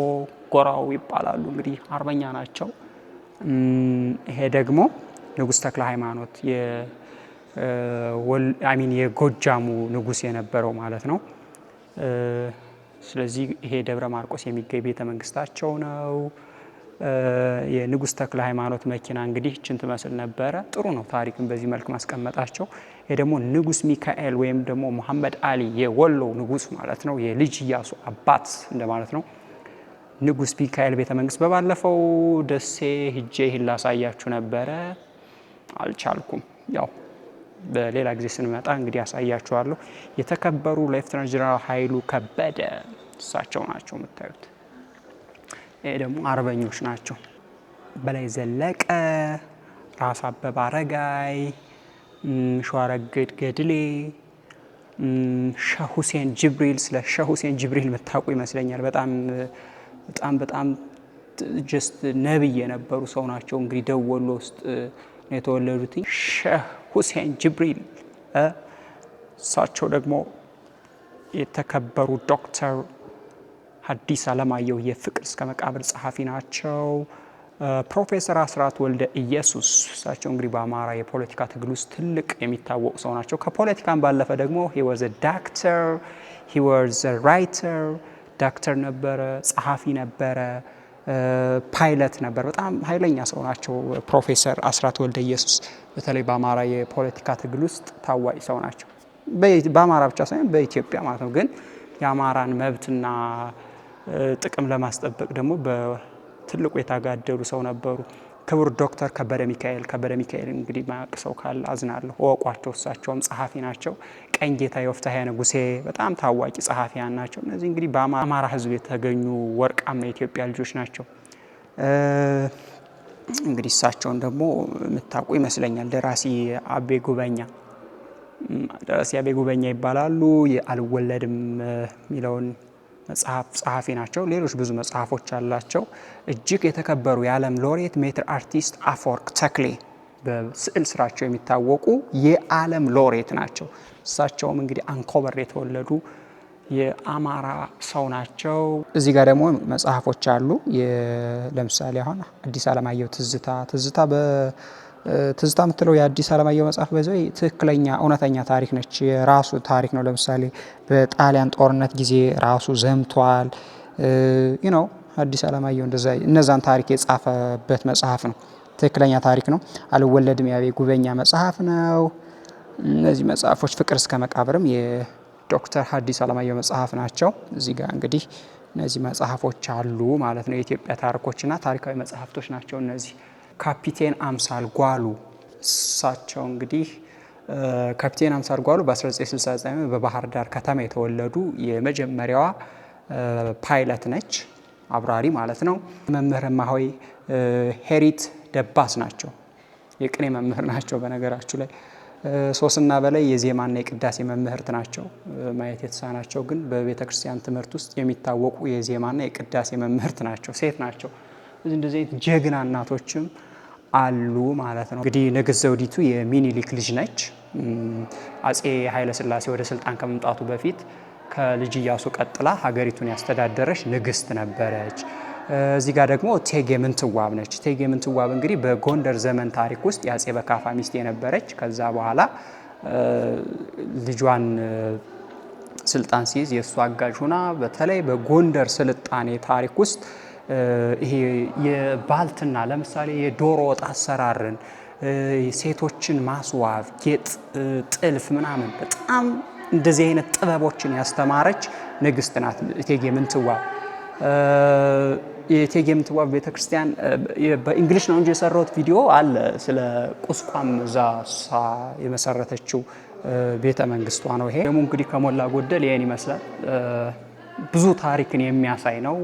ጎራው ይባላሉ። እንግዲህ አርበኛ ናቸው። ይሄ ደግሞ ንጉሥ ተክለ ሃይማኖት የጎጃሙ ንጉስ የነበረው ማለት ነው። ስለዚህ ይሄ ደብረ ማርቆስ የሚገኝ ቤተ መንግስታቸው ነው። የንጉሥ ተክለ ሃይማኖት መኪና እንግዲህ እችን ትመስል ነበረ። ጥሩ ነው ታሪክን በዚህ መልክ ማስቀመጣቸው። ይሄ ደግሞ ንጉስ ሚካኤል ወይም ደግሞ መሐመድ አሊ የወሎ ንጉስ ማለት ነው። የልጅ ኢያሱ አባት እንደማለት ነው። ንጉስ ሚካኤል ቤተ መንግስት በባለፈው ደሴ ሂጄ ይህን ላሳያችሁ ነበረ፣ አልቻልኩም። ያው በሌላ ጊዜ ስንመጣ እንግዲህ ያሳያችኋለሁ። የተከበሩ ሌፍተናንት ጀነራል ኃይሉ ከበደ እሳቸው ናቸው የምታዩት። ይሄ ደግሞ አርበኞች ናቸው። በላይ ዘለቀ፣ ራስ አበበ አረጋይ፣ ሸዋረግድ ገድሌ፣ ሼህ ሁሴን ጅብሪል። ስለ ሼህ ሁሴን ጅብሪል የምታውቁ ይመስለኛል። በጣም ጀስት ነብይ የነበሩ ሰው ናቸው። እንግዲህ ደቡብ ወሎ ውስጥ ነው የተወለዱት። ሼህ ሁሴን ጅብሪል። እሳቸው ደግሞ የተከበሩ ዶክተር ሐዲስ ዓለማየሁ የፍቅር እስከ መቃብር ጸሐፊ ናቸው። ፕሮፌሰር አስራት ወልደ ኢየሱስ እሳቸው እንግዲህ በአማራ የፖለቲካ ትግል ውስጥ ትልቅ የሚታወቁ ሰው ናቸው። ከፖለቲካን ባለፈ ደግሞ he was a doctor, he was a writer ዳክተር ነበረ፣ ጸሐፊ ነበረ። ፓይለት ነበር። በጣም ኃይለኛ ሰው ናቸው። ፕሮፌሰር አስራት ወልደ ኢየሱስ በተለይ በአማራ የፖለቲካ ትግል ውስጥ ታዋቂ ሰው ናቸው። በአማራ ብቻ ሳይሆን በኢትዮጵያ ማለት ነው። ግን የአማራን መብትና ጥቅም ለማስጠበቅ ደግሞ በትልቁ የታጋደሉ ሰው ነበሩ። ክቡር ዶክተር ከበደ ሚካኤል እንግዲህ ማያውቅ ሰው ካለ አዝናለሁ፣ እወቋቸው። እሳቸውም ጸሐፊ ናቸው። ቀኝ ጌታ የወፍታሔ ንጉሴ በጣም ታዋቂ ጸሐፊያን ናቸው። እነዚህ እንግዲህ በአማራ ሕዝብ የተገኙ ወርቃማ የኢትዮጵያ ልጆች ናቸው። እንግዲህ እሳቸውን ደግሞ የምታውቁ ይመስለኛል። ደራሲ አቤ ጉበኛ ይባላሉ። የአልወለድም የሚለውን መጽሐፍ ጸሐፊ ናቸው። ሌሎች ብዙ መጽሐፎች አላቸው። እጅግ የተከበሩ የዓለም ሎሬት ሜትር አርቲስት አፈወርቅ ተክሌ በስዕል ስራቸው የሚታወቁ የዓለም ሎሬት ናቸው። እሳቸውም እንግዲህ አንኮበር የተወለዱ የአማራ ሰው ናቸው። እዚህ ጋር ደግሞ መጽሐፎች አሉ። ለምሳሌ አሁን አዲስ አለማየሁ ትዝታ የምትለው የአዲስ አለማየሁ መጽሐፍ በዚህ ትክክለኛ እውነተኛ ታሪክ ነች። የራሱ ታሪክ ነው። ለምሳሌ በጣሊያን ጦርነት ጊዜ ራሱ ዘምቷል። አዲስ አለማየሁ እነዛን ታሪክ የጻፈበት መጽሐፍ ነው። ትክክለኛ ታሪክ ነው። አልወለድም የአቤ ጉበኛ መጽሐፍ ነው። እነዚህ መጽሐፎች ፍቅር እስከ መቃብርም የዶክተር ሐዲስ አለማየሁ መጽሐፍ ናቸው። እዚህ ጋር እንግዲህ እነዚህ መጽሐፎች አሉ ማለት ነው። የኢትዮጵያ ታሪኮችና ታሪካዊ መጽሐፍቶች ናቸው እነዚህ። ካፒቴን አምሳል ጓሉ እሳቸው እንግዲህ ካፒቴን አምሳል ጓሉ በ1969 በባህር ዳር ከተማ የተወለዱ የመጀመሪያዋ ፓይለት ነች፣ አብራሪ ማለት ነው። መምህር እማሆይ ሄሪት ደባስ ናቸው። የቅኔ መምህር ናቸው። በነገራችሁ ላይ ሶስና በላይ የዜማና የቅዳሴ መምህርት ናቸው። ማየት የተሳናቸው ግን በቤተ ክርስቲያን ትምህርት ውስጥ የሚታወቁ የዜማና የቅዳሴ መምህርት ናቸው። ሴት ናቸው። እንደዚህ አይነት ጀግና እናቶችም አሉ ማለት ነው። እንግዲህ ንግስት ዘውዲቱ የሚኒሊክ ልጅ ነች። አጼ ኃይለ ሥላሴ ወደ ስልጣን ከመምጣቱ በፊት ከልጅ ኢያሱ ቀጥላ ሀገሪቱን ያስተዳደረች ንግስት ነበረች። እዚህ ጋር ደግሞ እቴጌ ምንትዋብ ነች። እቴጌ ምንትዋብ እንግዲህ በጎንደር ዘመን ታሪክ ውስጥ የአጼ በካፋ ሚስት የነበረች፣ ከዛ በኋላ ልጇን ስልጣን ሲይዝ የእሱ አጋዥ ሆና በተለይ በጎንደር ስልጣኔ ታሪክ ውስጥ ይሄ የባልትና ለምሳሌ የዶሮ ወጥ አሰራርን፣ ሴቶችን ማስዋብ፣ ጌጥ፣ ጥልፍ ምናምን በጣም እንደዚህ አይነት ጥበቦችን ያስተማረች ንግስት ናት እቴጌ ምንትዋብ። የእቴጌ ምንትዋብ ቤተክርስቲያን በእንግሊሽ ነው እንጂ የሰራሁት ቪዲዮ አለ ስለ ቁስቋም እዛ የመሰረተችው ቤተ መንግስቷ ነው። ይሄ ደግሞ እንግዲህ ከሞላ ጎደል ይሄን ይመስላል። ብዙ ታሪክን የሚያሳይ ነው።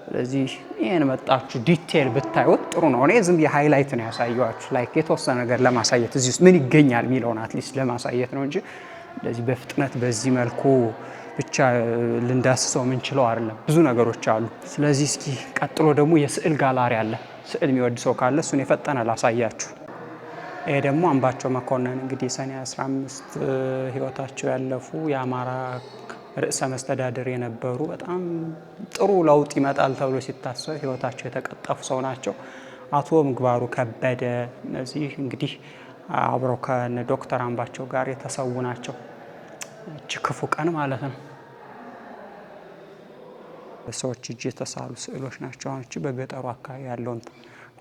ስለዚህ ይሄን መጣችሁ ዲቴል ብታዩት ጥሩ ነው። እኔ ዝም የሃይላይት ነው ያሳየኋችሁ፣ ላይክ የተወሰነ ነገር ለማሳየት እዚህ ውስጥ ምን ይገኛል የሚለውን አትሊስት ለማሳየት ነው እንጂ እንደዚህ በፍጥነት በዚህ መልኩ ብቻ ልንዳስሰው የምንችለው አይደለም። ብዙ ነገሮች አሉ። ስለዚህ እስኪ ቀጥሎ ደግሞ የስዕል ጋላሪ አለ። ስዕል የሚወድ ሰው ካለ እሱን የፈጠነ ላሳያችሁ። ይሄ ደግሞ አምባቸው መኮንን እንግዲህ ሰኔ 15 ህይወታቸው ያለፉ የአማራ ርዕሰ መስተዳድር የነበሩ በጣም ጥሩ ለውጥ ይመጣል ተብሎ ሲታሰብ ህይወታቸው የተቀጠፉ ሰው ናቸው። አቶ ምግባሩ ከበደ እነዚህ እንግዲህ አብረው ከነ ዶክተር አምባቸው ጋር የተሰዉ ናቸው። እጅ ክፉ ቀን ማለት ነው። ሰዎች እጅ የተሳሉ ስዕሎች ናቸው። አሁን እቺ በገጠሩ አካባቢ ያለውን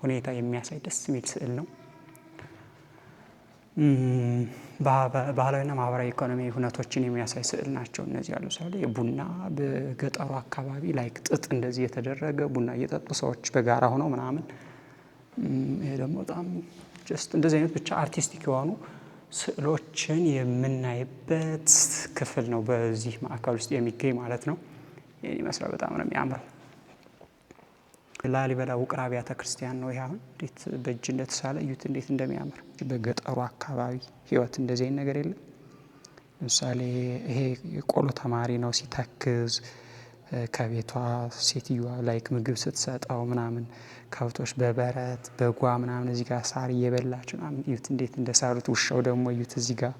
ሁኔታ የሚያሳይ ደስ የሚል ስዕል ነው። ባህላዊና ማህበራዊ ኢኮኖሚ ሁነቶችን የሚያሳይ ስዕል ናቸው እነዚህ ያሉ። ሳለ ቡና በገጠሩ አካባቢ ላይክ ጥጥ እንደዚህ የተደረገ ቡና እየጠጡ ሰዎች በጋራ ሆነው ምናምን። ይሄ ደግሞ በጣም ጀስት እንደዚህ አይነት ብቻ አርቲስቲክ የሆኑ ስዕሎችን የምናይበት ክፍል ነው በዚህ ማዕከል ውስጥ የሚገኝ ማለት ነው። ይሄን ይመስላል። በጣም ነው የሚያምረው። ላሊበላ ውቅር አብያተ ክርስቲያን ነው። ይሄ አሁን እንዴት በእጅ እንደተሳለ እዩት፣ እንዴት እንደሚያምር። በገጠሩ አካባቢ ህይወት እንደዚህ አይነት ነገር የለም። ለምሳሌ ይሄ የቆሎ ተማሪ ነው ሲተክዝ ከቤቷ ሴትዮዋ ላይክ ምግብ ስትሰጠው ምናምን ከብቶች በበረት በጓ ምናምን እዚህ ጋር ሳር እየበላች ምናምን እዩት እንዴት እንደሳሉት። ውሻው ደግሞ እዩት እዚህ ጋር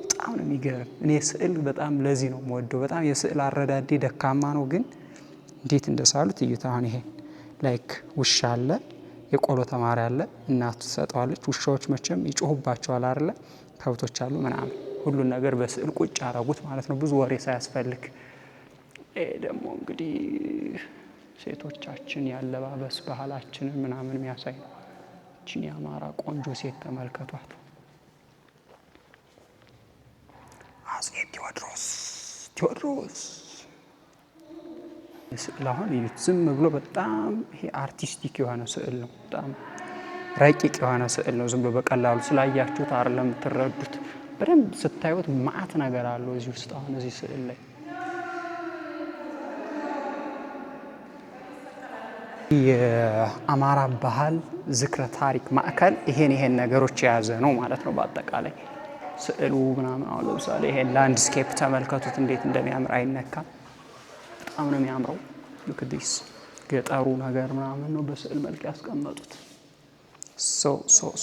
በጣም ነው የሚገርም። እኔ ስዕል በጣም ለዚህ ነው የምወደው። በጣም የስዕል አረዳዴ ደካማ ነው፣ ግን እንዴት እንደሳሉት እዩት። አሁን ይሄ ላይክ ውሻ አለ፣ የቆሎ ተማሪ አለ፣ እናቱ ትሰጠዋለች። ውሻዎች መቼም ይጮሁባቸዋል አይደለ? ከብቶች አሉ ምናምን፣ ሁሉን ነገር በስዕል ቁጭ አረጉት ማለት ነው፣ ብዙ ወሬ ሳያስፈልግ። ደግሞ እንግዲህ ሴቶቻችን ያለባበስ ባህላችንን ምናምን የሚያሳይ ነው። እቺን የአማራ ቆንጆ ሴት ተመልከቷት። አፄ ቴዎድሮስ ስዕል አሁን ዝም ብሎ በጣም ይሄ አርቲስቲክ የሆነ ስዕል ነው። በጣም ረቂቅ የሆነ ስዕል ነው። ዝም ብሎ በቀላሉ ስላያችሁት አይደለም የምትረዱት። በደንብ ስታዩት ማአት ነገር አለው እዚህ ውስጥ። አሁን እዚህ ስዕል ላይ የአማራ ባህል ዝክረ ታሪክ ማዕከል ይሄን ነገሮች የያዘ ነው ማለት ነው። በአጠቃላይ ስዕሉ ምናምን አሁን ለምሳሌ ይሄን ላንድስኬፕ ተመልከቱት እንዴት እንደሚያምር አይነካም። በጣም ነው የሚያምረው። ሉክ አት ዲስ ገጠሩ ነገር ምናምን ነው በስዕል መልክ ያስቀመጡት።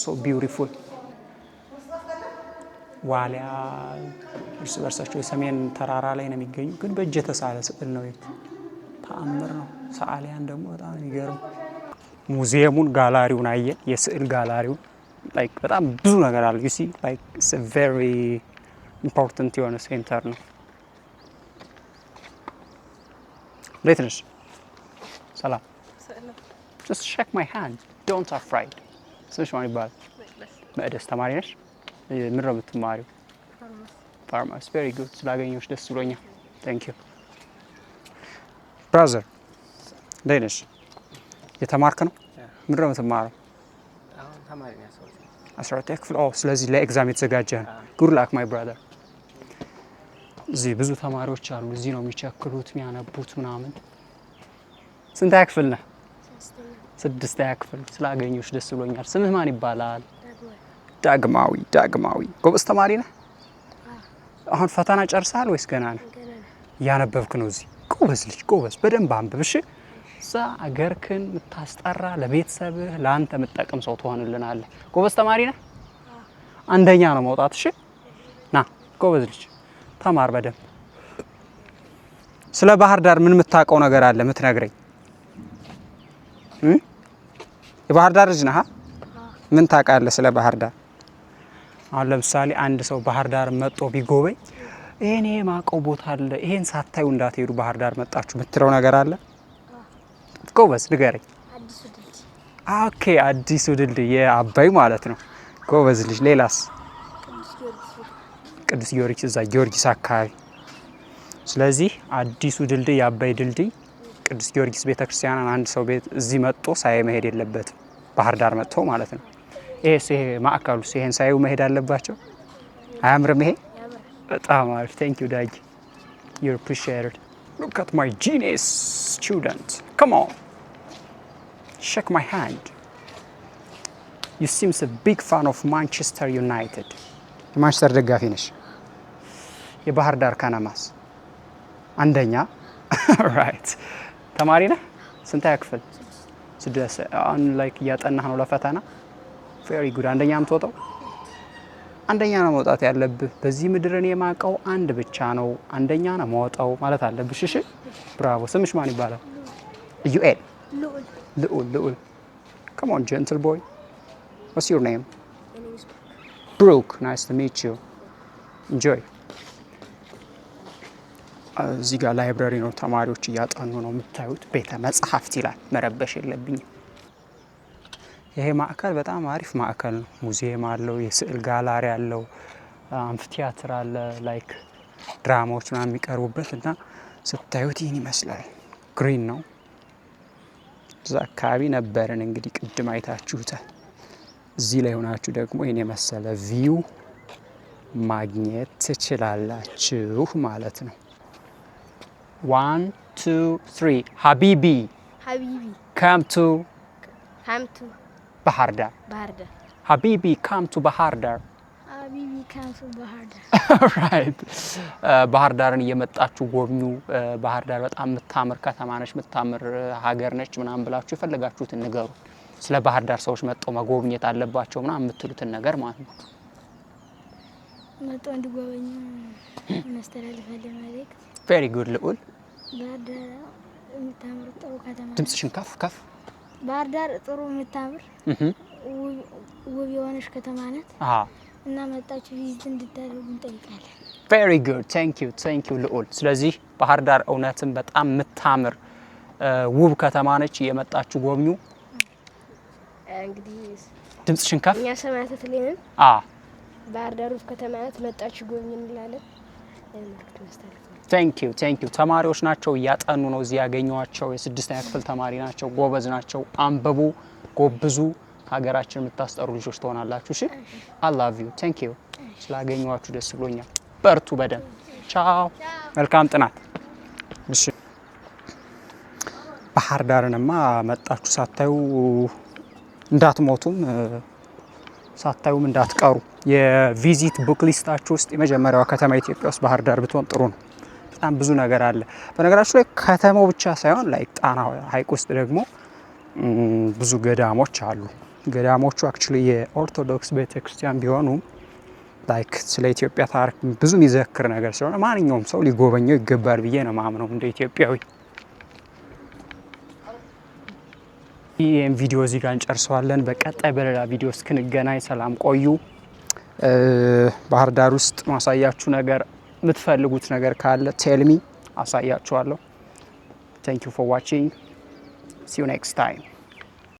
ሶ ቢዩቲፉል። ዋሊያ እርስ በርሳቸው የሰሜን ተራራ ላይ ነው የሚገኙ፣ ግን በእጅ የተሳለ ስዕል ነው። ተአምር ነው። ሰዓሊያን ደግሞ በጣም የሚገርም። ሙዚየሙን ጋላሪውን አየን፣ የስዕል ጋላሪውን ላይክ በጣም ብዙ ነገር አለ። ዩ ሲ ላይክ ኢትስ አ ቬሪ ኢምፖርታንት የሆነ ሴንተር ነው። እንዴት ነሽ? ሰላም። just shake my hand, don't afraid። ስምሽ ማን ይባላል? መቅደስ። ተማሪ ነሽ? ምን ነው የምትማሪው? ፋርማሲ። ቬሪ ጉድ። ስላገኘሁሽ ደስ ብሎኛል። ታንክ ዩ ብራዘር። እንዴት ነሽ? የተማርክ ነው? ምን ነው የምትማረው? አሁን ተማሪ ነኝ። 12ኛ ክፍል። ስለዚህ ለኤግዛም የተዘጋጀህ ነው። ጉድ ላክ ማይ ብራዘር። እዚህ ብዙ ተማሪዎች አሉ። እዚህ ነው የሚቸክሉት የሚያነቡት ምናምን። ስንተኛ ክፍል ነህ? ስድስተኛ ክፍል። ስላገኘሁሽ ደስ ብሎኛል። ስምህ ማን ይባላል? ዳግማዊ። ጎበዝ ተማሪ ነህ? አሁን ፈተና ጨርሰሃል ወይስ ገና ነህ? እያነበብክ ነው? እዚህ ጎበዝ ልጅ ጎበዝ። በደንብ አንብብ እሺ። እዛ አገርክን የምታስጠራ ለቤተሰብህ ለአንተ የምትጠቅም ሰው ትሆንልናለህ። ጎበዝ ተማሪ ነህ? አንደኛ ነው መውጣት። እሺ ና ጎበዝ ልጅ ተማር በደንብ። ስለ ባህር ዳር ምን የምታውቀው ነገር አለ የምትነግረኝ? የባህር ዳር ልጅ ነህ? ምን ታውቃለህ ስለ ባህር ዳር? አሁን ለምሳሌ አንድ ሰው ባህር ዳር መጥቶ ቢጎበኝ ይሄን የማውቀው ቦታ አለ፣ ይሄን ሳታዩ እንዳትሄዱ ባህር ዳር መጣችሁ የምትለው ነገር አለ? ጎበዝ ንገረኝ። ኦኬ፣ አዲሱ ድልድይ የአባይ ማለት ነው። ጎበዝ ልጅ። ሌላስ? ቅዱስ ጊዮርጊስ፣ እዛ ጊዮርጊስ አካባቢ። ስለዚህ አዲሱ ድልድይ የአባይ ድልድይ፣ ቅዱስ ጊዮርጊስ ቤተክርስቲያንን አንድ ሰው ቤት እዚህ መጥቶ ሳይ መሄድ የለበትም። ባህር ዳር መጥቶ ማለት ነው። ይሄ ማዕከሉስ ይሄን ሳይው መሄድ አለባቸው። አያምርም? ይሄ በጣም አሪፍ። ቴንክ ዩ ዳጊ፣ ዩ አፕሪሺየትድ። ሉክ አት ማይ ጂኒየስ ስቱደንት። ካም ኦን ሼክ ማይ ሃንድ። ዩ ሲምስ አ ቢግ ፋን ኦፍ ማንቸስተር ዩናይትድ። የማንቸስተር ደጋፊ ነሽ? የባህር ዳር ከነማስ? አንደኛ። ራይት። ተማሪ ነህ? ስንተኛ ክፍል? ስድስት። አሁን ላይክ እያጠናህ ነው ለፈተና? ቬሪ ጉድ። አንደኛ የምትወጣው? አንደኛ ነው መውጣት ያለብህ። በዚህ ምድርን የማውቀው አንድ ብቻ ነው፣ አንደኛ ነው መውጣው ማለት አለብሽ። እሺ ብራቮ። ስምሽ ማን ይባላል? ዩኤል። ልዑል። come on gentle boy, what's your name? My name is Brooke. Nice to meet you. Enjoy. እዚህ ጋር ላይብረሪ ነው፣ ተማሪዎች እያጠኑ ነው የምታዩት። ቤተ መጽሐፍት ይላል። መረበሽ የለብኝም። ይሄ ማዕከል በጣም አሪፍ ማዕከል ነው። ሙዚየም አለው፣ የስዕል ጋላሪ አለው፣ አምፊቲያትር አለ፣ ላይክ ድራማዎች ምናምን የሚቀርቡበት እና ስታዩት ይህን ይመስላል። ግሪን ነው። እዛ አካባቢ ነበርን እንግዲህ ቅድም አይታችሁታል። እዚህ ላይ ሆናችሁ ደግሞ ይህን የመሰለ ቪው ማግኘት ትችላላችሁ ማለት ነው። 1 2 3 ሀቢቢ come to ባህር ዳር። ሀቢቢ come to ባህር ዳር። ራይት። ባህር ዳርን እየመጣችሁ ጎብኙ። ባህር ዳር በጣም የምታምር ከተማ ነች፣ የምታምር ሀገር ነች ምናምን ብላችሁ የፈለጋችሁትን ንገሩ። ስለ ባህር ዳር ሰዎች መጥተው መጎብኘት አለባቸው ምናምን የምትሉትን ነገር ማለት ነው። መጥተው እንዲጎበኙ እናስተላልፋለን መልእክት። ቬሪ ጉድ ልዑል። ባህር ዳር የምታምር ጥሩ ከተማ። ድምጽሽን ከፍ። ባህር ዳር ጥሩ የምታምር ውብ የሆነች ከተማ ናት እና መጣችሁ ቪዚት እንድታደርጉ እንጠይቃለን። ቬሪ ጉድ ቴንክ ዩ ልዑል። ስለዚህ ባህር ዳር እውነትም በጣም የምታምር ውብ ከተማ ነች። የመጣችሁ ጎብኙ። እንግዲህ ድምጽሽን ከፍ እኛ ሰማያት ተለየን ባህር ዳር ውብ ከተማ ናት። መጣችሁ ጎብኙ እንላለን። ቴንክ ዩ ተማሪዎች ናቸው እያጠኑ ነው እዚህ ያገኘዋቸው የ6ኛ ክፍል ተማሪ ናቸው ጎበዝ ናቸው አንበቡ ጎብዙ ሀገራችን የምታስጠሩ ልጆች ትሆናላችሁ እሺ I love you ቴንክ ዩ ስላገኘዋችሁ ደስ ብሎኛል በርቱ በደም ቻው መልካም ጥናት እሺ ባህር ዳርንማ መጣችሁ ሳታዩ እንዳትሞቱም ሳታዩም እንዳትቀሩ የቪዚት ቡክ ሊስታችሁ ውስጥ የመጀመሪያው ከተማ ኢትዮጵያ ውስጥ ባህር ዳር ብትሆን ጥሩ ነው በጣም ብዙ ነገር አለ በነገራችሁ ላይ ከተማው ብቻ ሳይሆን ላይ ጣና ሐይቅ ውስጥ ደግሞ ብዙ ገዳሞች አሉ ገዳሞቹ አክቹሊ የኦርቶዶክስ ቤተክርስቲያን ቢሆኑ ላይክ ስለ ኢትዮጵያ ታሪክ ብዙ የሚዘክር ነገር ስለሆነ ማንኛውም ሰው ሊጎበኘው ይገባል ብዬ ነው ማምነው እንደ ኢትዮጵያዊ ይሄን ቪዲዮ እዚህ ጋር እንጨርሰዋለን በቀጣይ በሌላ ቪዲዮ እስክንገናኝ ሰላም ቆዩ ባህር ዳር ውስጥ ማሳያችሁ ነገር የምትፈልጉት ነገር ካለ ቴልሚ አሳያችኋለሁ Thank you for watching see you next time